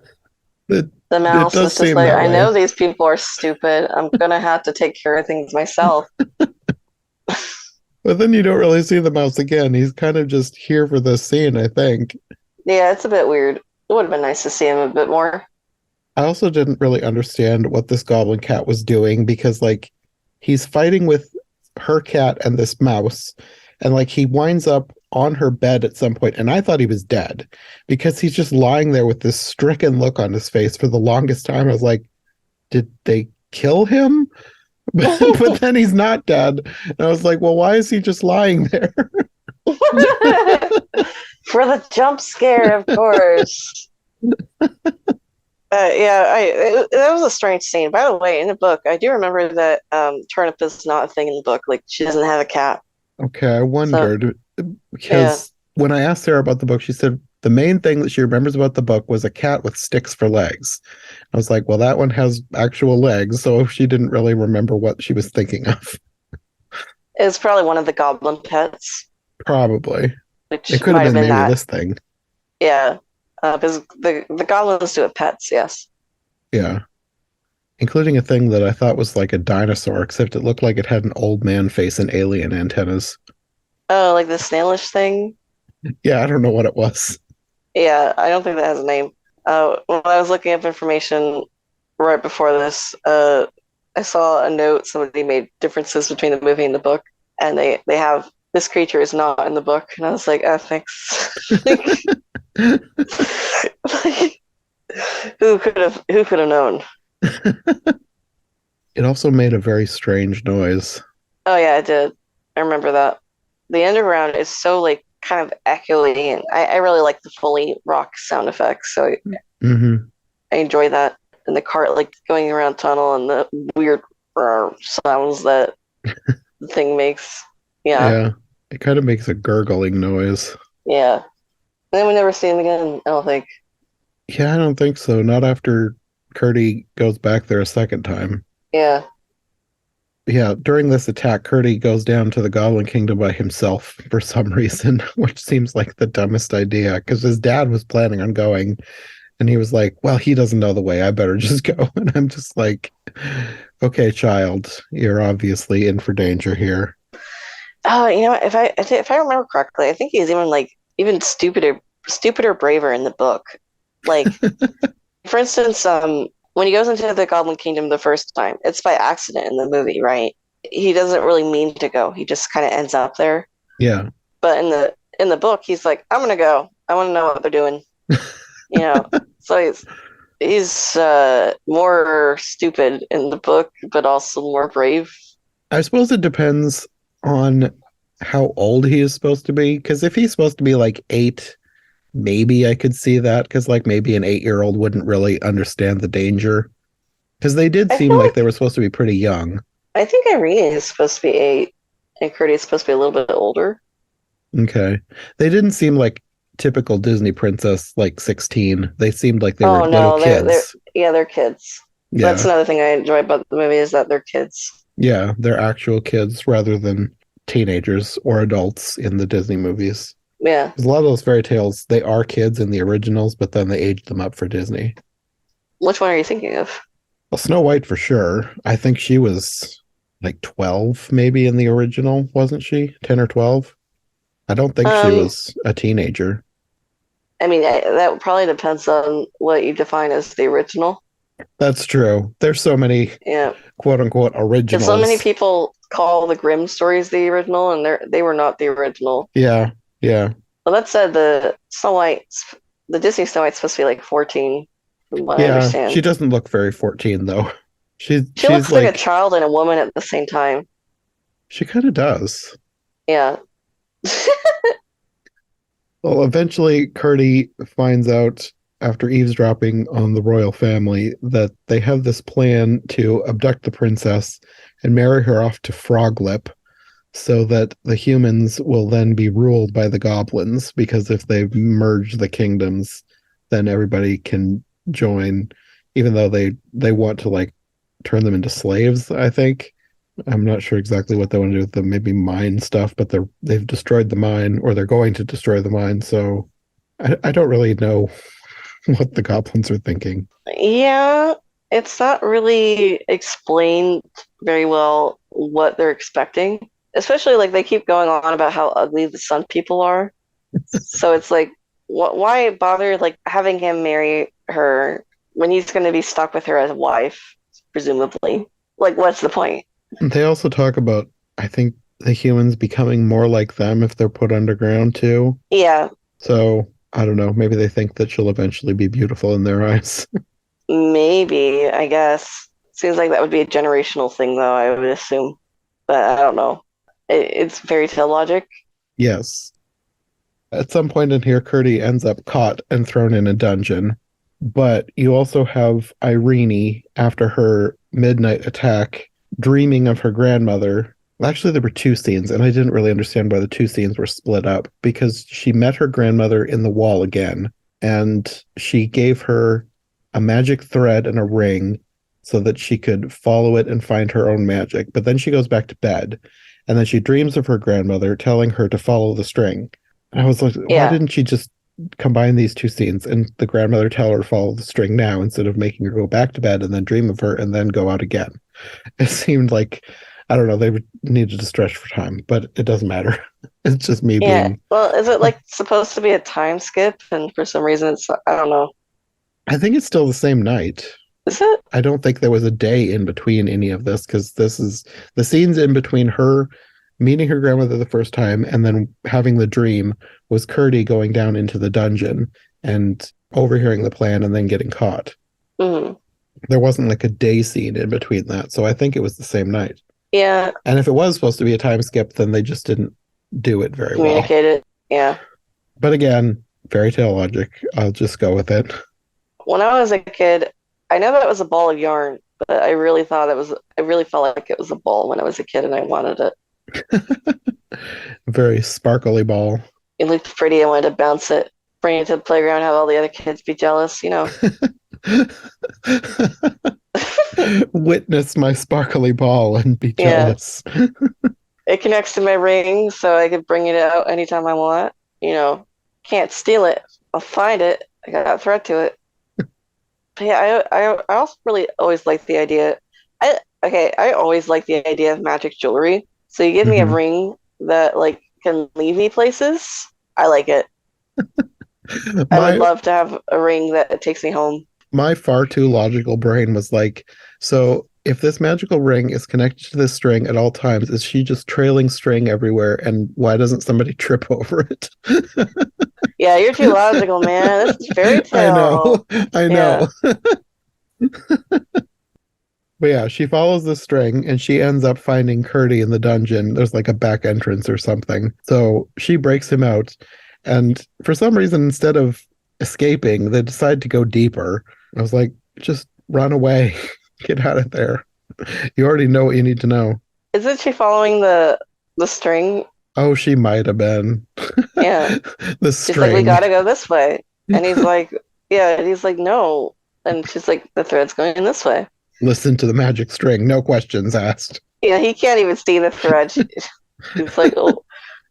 The it mouse does was just seem like, that I way. know these people are stupid. I'm gonna have to take care of things myself. But then you don't really see the mouse again. He's kind of just here for this scene, I think. Yeah, it's a bit weird. It would have been nice to see him a bit more. I also didn't really understand what this goblin cat was doing because, like, he's fighting with her cat and this mouse, and, like, he winds up on her bed at some point, and I thought he was dead because he's just lying there with this stricken look on his face for the longest time. I was like, did they kill him? But then he's not dead. And I was like, well, why is he just lying there? For the jump scare, of course. That was a strange scene. By the way, in the book, I do remember that turnip is not a thing in the book. Like she doesn't have a cat. Okay, I So wondered yeah, because when I asked Sarah about the book, she said the main thing that she remembers about the book was a cat with sticks for legs. I was like, well, that one has actual legs, so she didn't really remember what she was thinking of. it's probably one of the goblin pets, Probably. It which could have might have been been maybe that. this thing. Yeah, because the goblins do have pets. Yes. Yeah. Including a thing that I thought was like a dinosaur, except it looked like it had an old man face and alien antennas. Oh, like the snailish thing. Yeah, I don't know what it was. Yeah, I don't think that has a name. When I was looking up information right before this, I saw a note somebody made differences between the movie and the book, and they have this creature is not in the book, and I was like, oh, thanks. Like, who could have known? It also made a very strange noise. Oh yeah, I did. I remember that. The underground is so like kind of echoey, and I really like the fully rock sound effects, so Hmm. I enjoy that. And the cart like going around tunnel and the weird sounds that the thing makes. Yeah, Yeah. It kind of makes a gurgling noise. yeah. And then we never see him again, I don't think. Yeah, I don't think so. Not after Curdy goes back there a second time. Yeah. Yeah, during this attack, Curdy goes down to the Goblin Kingdom by himself for some reason, which seems like the dumbest idea because his dad was planning on going and he was like, well, he doesn't know the way. I better just go. And I'm just like, okay, child, you're obviously in for danger here. Oh, if I remember correctly, I think he's even stupider braver in the book. Like, for instance, when he goes into the Goblin Kingdom the first time, it's by accident in the movie, right? He doesn't really mean to go. He just kind of ends up there. Yeah. But in the book, he's like, I'm gonna go. I want to know what they're doing. You know. So he's more stupid in the book, but also more brave. I suppose it depends on how old he is supposed to be. Because if he's supposed to be like 8, maybe I could see that. Because like maybe an 8-year-old wouldn't really understand the danger. Because they did I seem feel like like they were supposed to be pretty young. I think Irene is supposed to be 8, and Curdy is supposed to be a little bit older. Okay. They didn't seem like typical Disney princess, like 16. They seemed like they were Oh little no, kids. they're kids. That's Yeah. another thing I enjoy about the movie is that they're kids. Yeah, they're actual kids rather than teenagers or adults in the Disney movies. Yeah. Because a lot of those fairy tales, they are kids in the originals, but then they aged them up for Disney. Which one are you thinking of? Well, Snow White for sure. I think she was like 12 maybe in the original, wasn't she? 10 or 12? I don't think she Um, was a teenager. I mean, that probably depends on what you define as the original. That's true. There's so many Yeah, quote unquote because so many originals. people call the Grimm stories the original, and they were not the original. Yeah, yeah. Well, that said, the Disney Snow White's supposed to be like 14, from what I Yeah, she understand. doesn't look very 14 though. She She's looks like a like child and a woman at the same time. she kind of does. Yeah. Well, eventually Curdy finds out after eavesdropping on the royal family that they have this plan to abduct the princess and marry her off to Froglip so that the humans will then be ruled by the goblins because if they merge the kingdoms, then everybody can join, even though they want to like turn them into slaves, I think. I'm not sure exactly what they want to do with the maybe mine stuff, but they've destroyed the mine or they're going to destroy the mine. So I don't really know what the goblins are thinking. Yeah, it's not really explained very well what they're expecting. Especially like they keep going on about how ugly the Sun People are. So it's like, why bother like having him marry her when he's going to be stuck with her as a wife, presumably? Like, what's the point? They also talk about, I think, the humans becoming more like them if they're put underground too. Yeah, So I don't know. Maybe they think that she'll eventually be beautiful in their eyes. maybe, I guess. Seems like that would be a generational thing, though, I would assume. But I don't know. It's fairy tale logic. Yes. At some point in here, Curdy ends up caught and thrown in a dungeon. But you also have Irene after her midnight attack, dreaming of her grandmother. Actually, there were two scenes, and I didn't really understand why the two scenes were split up because she met her grandmother in the wall again, and she gave her a magic thread and a ring so that she could follow it and find her own magic. But then she goes back to bed, and then she dreams of her grandmother telling her to follow the string. And I was like, why Yeah. didn't she just combine these two scenes and the grandmother tell her to follow the string now instead of making her go back to bed and then dream of her and then go out again? It seemed like, I don't know, they needed to stretch for time, but it doesn't matter. It's just me Yeah. being. Well, is it like supposed to be a time skip? And for some reason, I don't know. I think it's still the same night. Is it? I don't think there was a day in between any of this because this is the scenes in between her meeting her grandmother the first time and then having the dream was Curdy going down into the dungeon and overhearing the plan and then getting caught. Hmm. There wasn't like a day scene in between that. So I think it was the same night. Yeah. And if it was supposed to be a time skip, then they just didn't do it very well. Communicate it. Yeah. But again, fairy tale logic. I'll just go with it. When I was a kid, I know that was a ball of yarn, but I really felt like it was a ball when I was a kid and I wanted it. Very sparkly ball. It looked pretty. I wanted to bounce it, bring it to the playground, have all the other kids be jealous, you know. Witness my sparkly ball and be Yeah. jealous. It connects to my ring so I could bring it out anytime I want. You know, can't steal it. I'll find it. I got a threat to it. But yeah, I also really always like the idea. I always like the idea of magic jewelry. So you give me a Mhm. ring that like can lead me places. I like it. I would My love to have a ring that takes me home. my far too logical brain was like, so if this magical ring is connected to this string at all times, is she just trailing string everywhere? And why doesn't somebody trip over it? Yeah, you're too logical, man. This is fairy I know, tale. I Yeah. know. But yeah, she follows the string and she ends up finding Curdy in the dungeon. There's like a back entrance or something. So she breaks him out. And for some reason, instead of escaping, they decide to go deeper. I was like, just run away. Get out of there. You already know what you need to know. Isn't she following the string? Oh, she might have been. Yeah. The She's like, we string. gotta go this way. And he's like, yeah, and he's like, no. And she's like, the thread's going this way. Listen to the magic string. No questions asked. Yeah, he can't even see the thread. He's like, oh,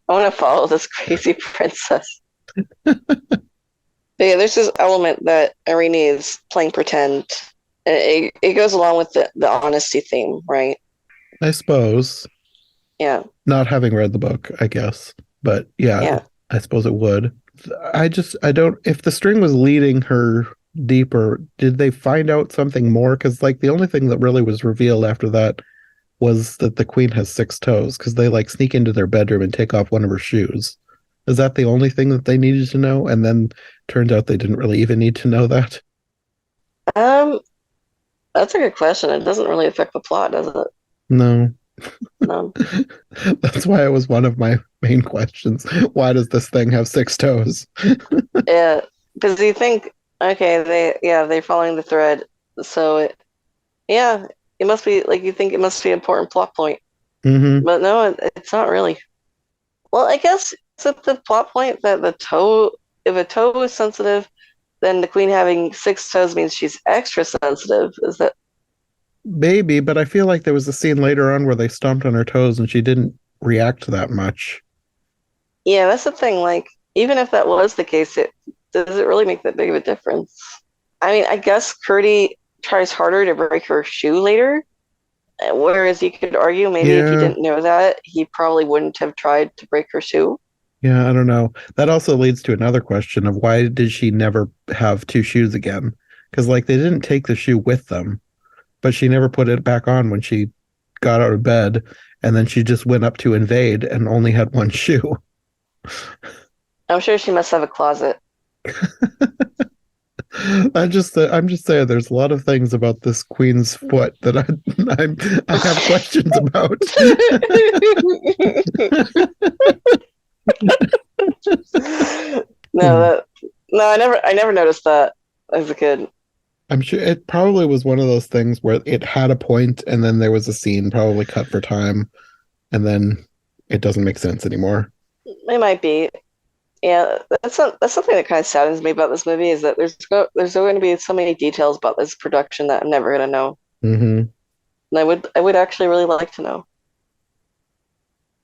I want to follow this crazy princess. But yeah, there's this element that Irene is playing pretend. And it goes along with the honesty theme, right? I suppose. Yeah, Not having read the book, I guess. But yeah, yeah. I suppose it would. I don't, if the string was leading her deeper, did they find out something more? Because, like, the only thing that really was revealed after that was that the queen has 6 toes, because they, like, sneak into their bedroom and take off one of her shoes. Is that the only thing that they needed to know? And then turned out they didn't really even need to know that? Um, that's a good question. It doesn't really affect the plot, does it? No. No. That's why it was one of my main questions. Why does this thing have 6 toes? Yeah, because you think, okay, they're following the thread, so yeah, it must be like you think it must be an important plot point, Mm-hmm. but no, it's not really. Well, I guess it's at the plot point that the toe, if a toe is sensitive, then the queen having 6 toes means she's extra sensitive. Is that? Maybe, but I feel like there was a scene later on where they stomped on her toes and she didn't react that much. Yeah, that's the thing. Like, even if that was the case, it does it really make that big of a difference? I mean, I guess Curdy tries harder to break her shoe later. Whereas you could argue maybe if he Yeah, didn't know that, he probably wouldn't have tried to break her shoe. yeah, I don't know. That also leads to another question of why did she never have 2 shoes again? Because, like, they didn't take the shoe with them, but she never put it back on when she got out of bed, and then she just went up to invade and only had one shoe. I'm sure she must have a closet. I'm just saying there's a lot of things about this queen's foot that I have questions about. No, Hmm. no, I never noticed that as a kid. I'm sure it probably was one of those things where it had a point and then there was a scene probably cut for time and then it doesn't make sense anymore. It might be. Yeah, that's something that kind of saddens me about this movie is that there's going to be so many details about this production that I'm never going to know, Hmm. and I would actually really like to know.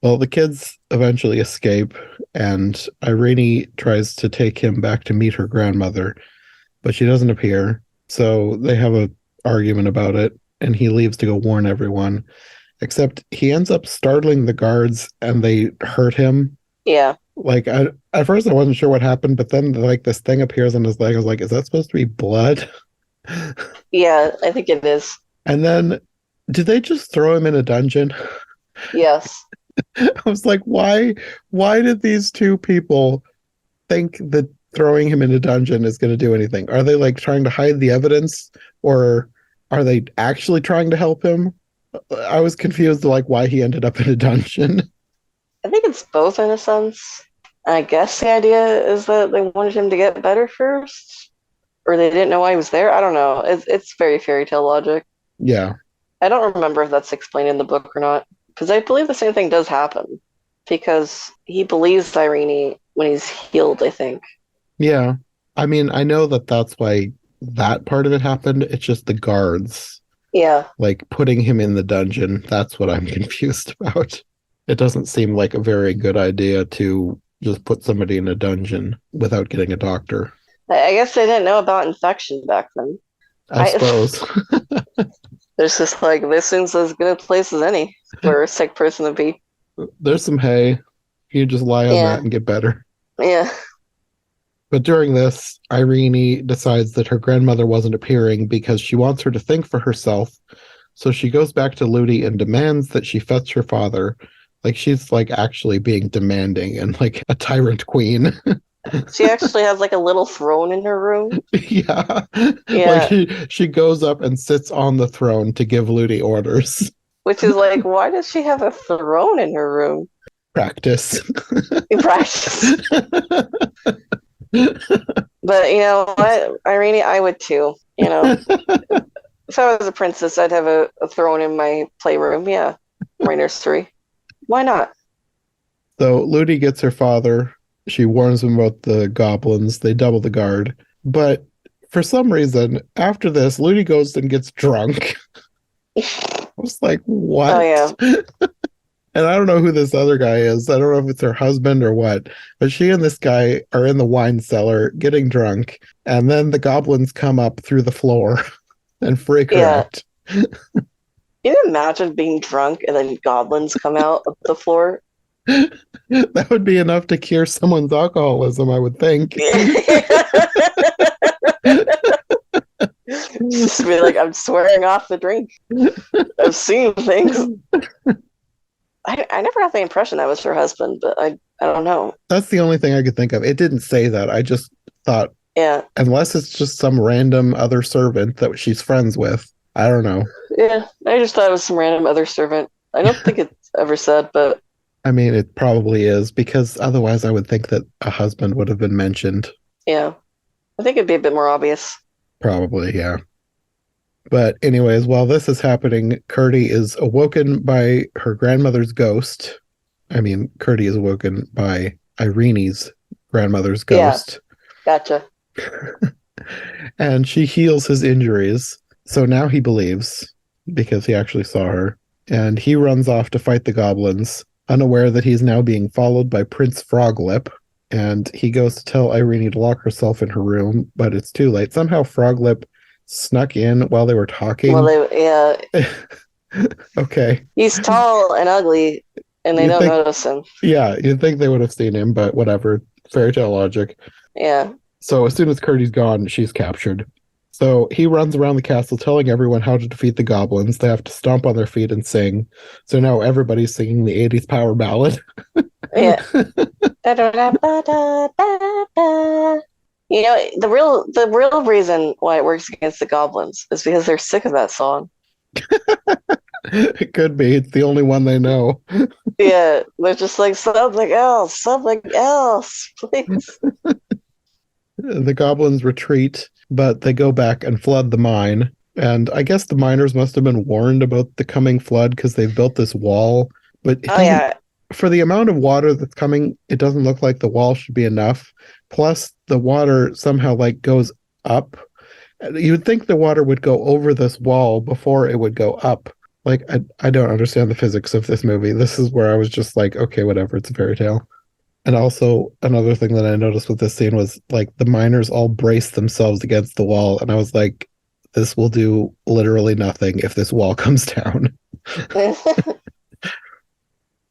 Well, the kids eventually escape and Irene tries to take him back to meet her grandmother, but she doesn't appear. So they have a argument about it and he leaves to go warn everyone. Except he ends up startling the guards and they hurt him. Yeah, Like at first I wasn't sure what happened, but then like this thing appears on his leg. I was like, is that supposed to be blood? yeah, I think it is. And then did they just throw him in a dungeon? Yes. I was like, why did these two people think that throwing him in a dungeon is going to do anything? Are they like trying to hide the evidence or are they actually trying to help him? I was confused like why he ended up in a dungeon. I think it's both in a sense. I guess the idea is that they wanted him to get better first, or they didn't know why he was there. I don't know. It's very fairy tale logic. Yeah. I don't remember if that's explained in the book or not, because I believe the same thing does happen, because he believes Irene when he's healed, I think. Yeah. I mean, I know that that's why that part of it happened. It's just the guards, Yeah. like putting him in the dungeon. That's what I'm confused about. It doesn't seem like a very good idea to just put somebody in a dungeon without getting a doctor, I guess they didn't know about infection back then. I I suppose. There's just like this seems as good a place as any for a sick person to be. There's some hay. You just lie on that Yeah. and get better. Yeah. But during this, Irene decides that her grandmother wasn't appearing because she wants her to think for herself. So she goes back to Ludi and demands that she fetch her father. Like she's like actually being demanding and like a tyrant queen. She actually has like a little throne in her room. Yeah. Like Yeah. she goes up and sits on the throne to give Ludi orders. Which is like, why does she have a throne in her room? Practice. In practice. But you know what, Irene, I would too. You know, if I was a princess, I'd have a throne in my playroom. Yeah, my nursery. Why not? So Ludi gets her father. She warns him about the goblins. They double the guard. But for some reason, after this, Ludi goes and gets drunk. I was like, Oh what? yeah. And I don't know who this other guy is. I don't know if it's her husband or what. But she and this guy are in the wine cellar getting drunk. And then the goblins come up through the floor and freak her Yeah. out. Can you imagine being drunk and then goblins come out of the floor? That would be enough to cure someone's alcoholism, I would think. Just be like, I'm swearing off the drink. I've seen things. I never got the impression that was her husband, but I don't know. That's the only thing I could think of. It didn't say that. I just thought, Yeah. unless it's just some random other servant that she's friends with. I don't know. Yeah. I just thought it was some random other servant. I don't think it's ever said, but I mean, it probably is, because otherwise I would think that a husband would have been mentioned. yeah. I think it'd be a bit more obvious. Probably, yeah. But anyways, while this is happening, Curdy is awoken by her grandmother's ghost. I mean, Curdy is awoken by Irene's grandmother's ghost. Yeah. Gotcha. And she heals his injuries. So now he believes, because he actually saw her. And he runs off to fight the goblins, unaware that he's now being followed by Prince Froglip. And he goes to tell Irene to lock herself in her room, but it's too late. Somehow Froglip snuck in while they were talking. Well, yeah. Okay. He's tall and ugly, and they don't notice him. Yeah, you'd think they would have seen him, but whatever. Fairy tale logic. Yeah. So as soon as Curdy's gone, she's captured. So he runs around the castle telling everyone how to defeat the goblins. They have to stomp on their feet and sing. So now everybody's singing the 80s power ballad. Yeah. You know, the real reason why it works against the goblins is because they're sick of that song. It could be. It's the only one they know. Yeah, they're just like something else, please. The goblins retreat, but they go back and flood the mine. And I guess the miners must have been warned about the coming flood because they've built this wall. But Oh yeah, for the amount of water that's coming, it doesn't look like the wall should be enough. Plus, the water somehow like goes up. You would think the water would go over this wall before it would go up. Like, I don't understand the physics of this movie. This is where I was just like, okay, whatever, it's a fairy tale. And also, another thing that I noticed with this scene was like the miners all brace themselves against the wall. And I was like, this will do literally nothing if this wall comes down.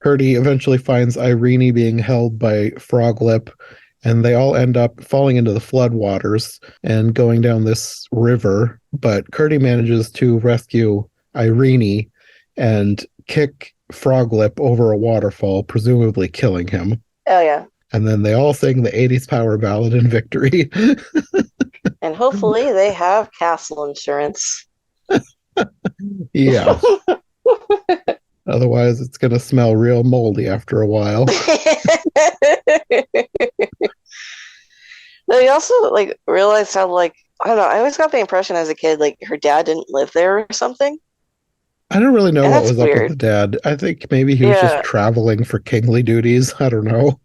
Curdy eventually finds Irene being held by Froglip, and they all end up falling into the floodwaters and going down this river. But Curdy manages to rescue Irene and kick Froglip over a waterfall, presumably killing him. oh yeah. And then they all sing the 80s power ballad in victory. And hopefully they have castle insurance. Yeah. Otherwise, it's going to smell real moldy after a while. They also like realized how like I don't know. I always got the impression as a kid like her dad didn't live there or something. I don't really know And what that's was up weird. with the dad. I think maybe he was Yeah. just traveling for kingly duties. I don't know.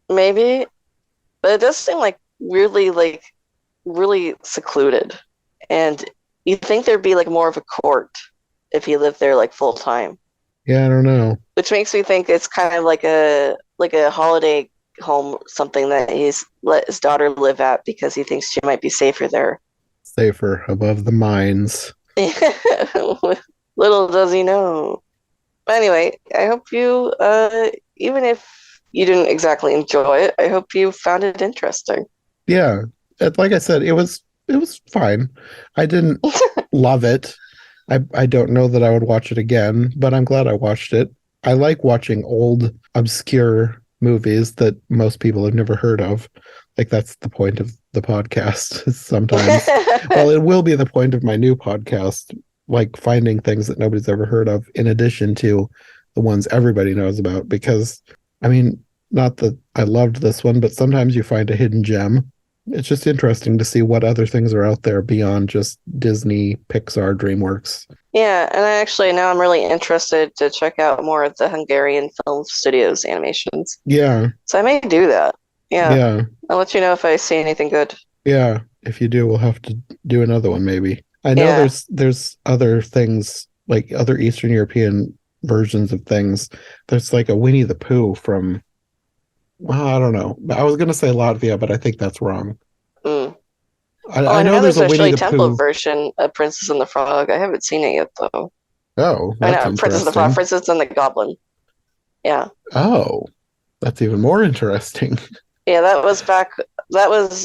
Maybe, but it does seem like really secluded. And you'd think there'd be like more of a court if he lived there like full time. Yeah, I don't know. Which makes me think it's kind of like a holiday home, something that he's let his daughter live at because he thinks she might be safer there. Safer above the mines. Little does he know. But anyway, I hope you, even if you didn't exactly enjoy it, I hope you found it interesting. Yeah, like I said, it was fine. I didn't love it. I don't know that I would watch it again, but I'm glad I watched it. I like watching old, obscure movies that most people have never heard of. Like, that's the point of the podcast sometimes. Well, it will be the point of my new podcast, like finding things that nobody's ever heard of in addition to the ones everybody knows about. Because, I mean, not that I loved this one, but sometimes you find a hidden gem. It's just interesting to see what other things are out there beyond just Disney, Pixar, DreamWorks. Yeah, and now I'm really interested to check out more of the Hungarian Film Studios animations. Yeah, So I may do that. Yeah. yeah, I'll let you know if I see anything good. yeah. If you do, we'll have to do another one maybe. I know Yeah. there's other things like other Eastern European versions of things. There's like a Winnie the Pooh from, well, I don't know. I was gonna say Latvia, but I think that's wrong. Mm. Oh, I I know know there's there's a a Winnie Shirley the Temple Pooh. version of Princess and the Frog. I haven't seen it yet, though. Oh, I that's know Princess and the Frog, interesting. Princess and the Goblin. Yeah. Oh, that's even more interesting. Yeah, that was back. That was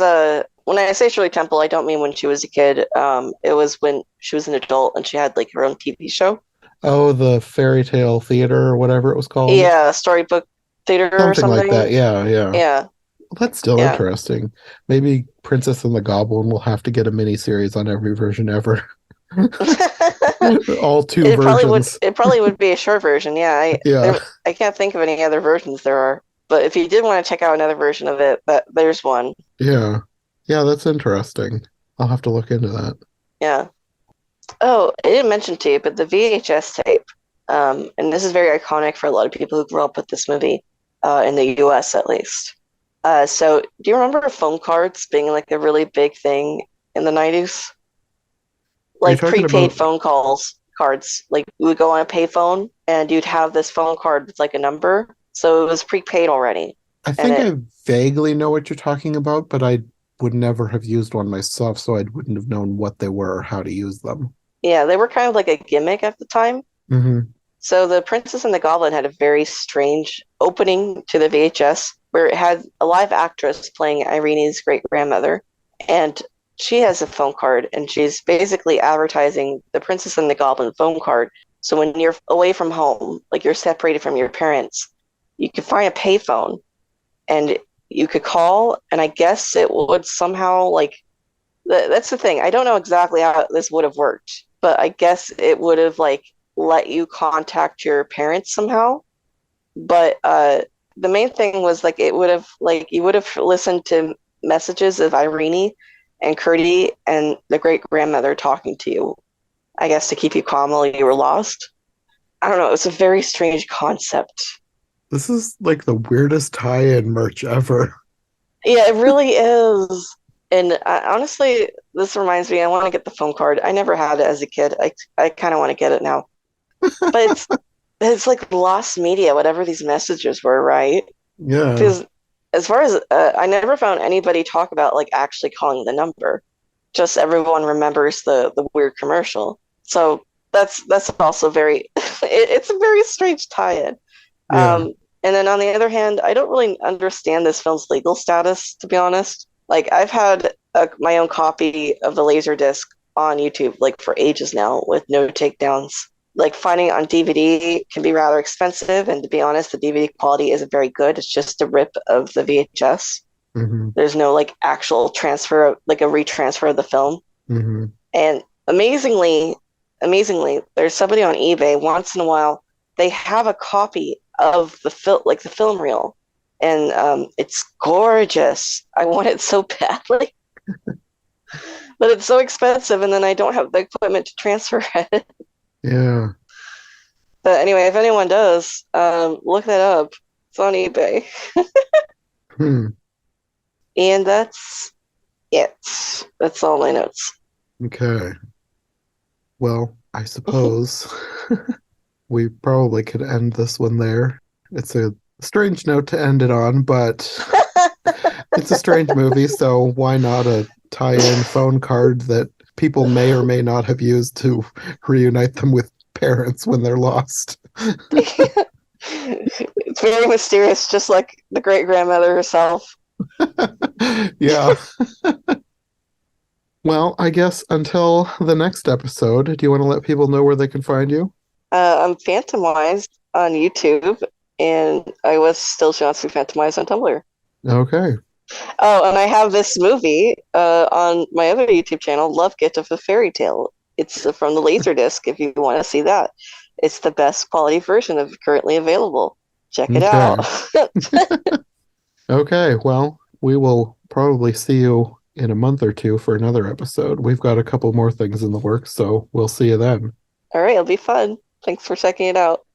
when I say Shirley Temple, I don't mean when she was a kid. It was when she was an adult and she had like her own TV show. Oh, the fairy tale theater or whatever it was called. Yeah, storybook theater or Something like that. something. Yeah, yeah. Yeah, Well, that's still yeah. interesting. Maybe Princess and the Goblin will have to get a mini series on every version ever. All two It probably would. versions. It probably would be a short version. Yeah, Yeah, I can't think of any other versions there are. But if you did want to check out another version of it, there's one. yeah. Yeah, that's interesting. I'll have to look into that. Yeah. Oh, I didn't mention to you, but the VHS tape, and this is very iconic for a lot of people who grew up with this movie, in the US at least. So do you remember phone cards being like a really big thing in the 90s? Are you Like talking prepaid about? phone calls cards. Like you would go on a payphone and you'd have this phone card with like a number. So it was prepaid already. I And think I vaguely know what you're talking about, but I would never have used one myself, so I wouldn't have known what they were or how to use them. yeah, they were kind of like a gimmick at the time. Hmm. So the Princess and the Goblin had a very strange opening to the VHS where it had a live actress playing Irene's great grandmother, and she has a phone card, and she's basically advertising the Princess and the Goblin phone card. So when you're away from home, like you're separated from your parents, you could find a payphone and you could call, and I guess it would somehow like that's the thing. I don't know exactly how this would have worked, but I guess it would have like let you contact your parents somehow. But the main thing was like it would have like you would have listened to messages of Irene and Curdy and the great grandmother talking to you, I guess to keep you calm while you were lost. I don't know. It's a very strange concept. This is like the weirdest tie-in merch ever. Yeah, it really is. And honestly, this reminds me, I want to get the phone card. I never had it as a kid. I kind of want to get it now. But it's like lost media, whatever these messages were, right? Yeah, Because as far as I never found anybody talk about like actually calling the number. Just everyone remembers the weird commercial. So that's also very it's a very strange tie-in. yeah. And then on the other hand, I don't really understand this film's legal status, to be honest. Like I've had my own copy of the Laserdisc on YouTube like for ages now with no takedowns. Like finding it on DVD can be rather expensive, and to be honest, the DVD quality isn't very good. It's just a rip of the VHS. Hmm. There's no like actual transfer, like a retransfer of the film. Hmm. And amazingly, there's somebody on eBay once in a while. They have a copy of the film, like the film reel, and it's gorgeous. I want it so badly, but it's so expensive, and then I don't have the equipment to transfer it. Yeah. But anyway, if anyone does, look that up. It's on eBay. Hmm. And that's it. That's all my notes. Okay. Well, I suppose we probably could end this one there. It's a strange note to end it on, but it's a strange movie, so why not a tie-in phone card that people may or may not have used to reunite them with parents when they're lost? It's very mysterious, just like the great grandmother herself. Yeah. Well, I guess until the next episode, do you want to let people know where they can find you? I'm Phantomwise on YouTube, and I was still Johnson Phantomwise on Tumblr. Okay. Oh, and I have this movie on my other YouTube channel, Love Gift of a Fairy Tale. It's from the Laserdisc if you want to see that. It's the best quality version of currently available. Check it Okay. out. Okay. Well, we will probably see you in a month or two for another episode. We've got a couple more things in the works, so we'll see you then. All right, it'll be fun. Thanks for checking it out.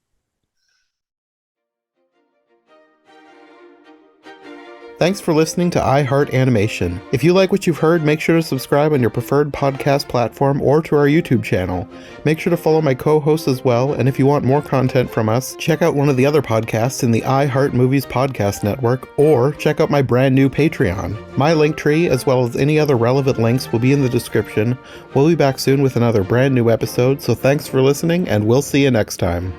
Thanks for listening to iHeart Animation. If you like what you've heard, make sure to subscribe on your preferred podcast platform or to our YouTube channel. Make sure to follow my co-hosts as well, and if you want more content from us, check out one of the other podcasts in the iHeart Movies Podcast Network, or check out my brand new Patreon. My link tree, as well as any other relevant links, will be in the description. We'll be back soon with another brand new episode, so thanks for listening, and we'll see you next time.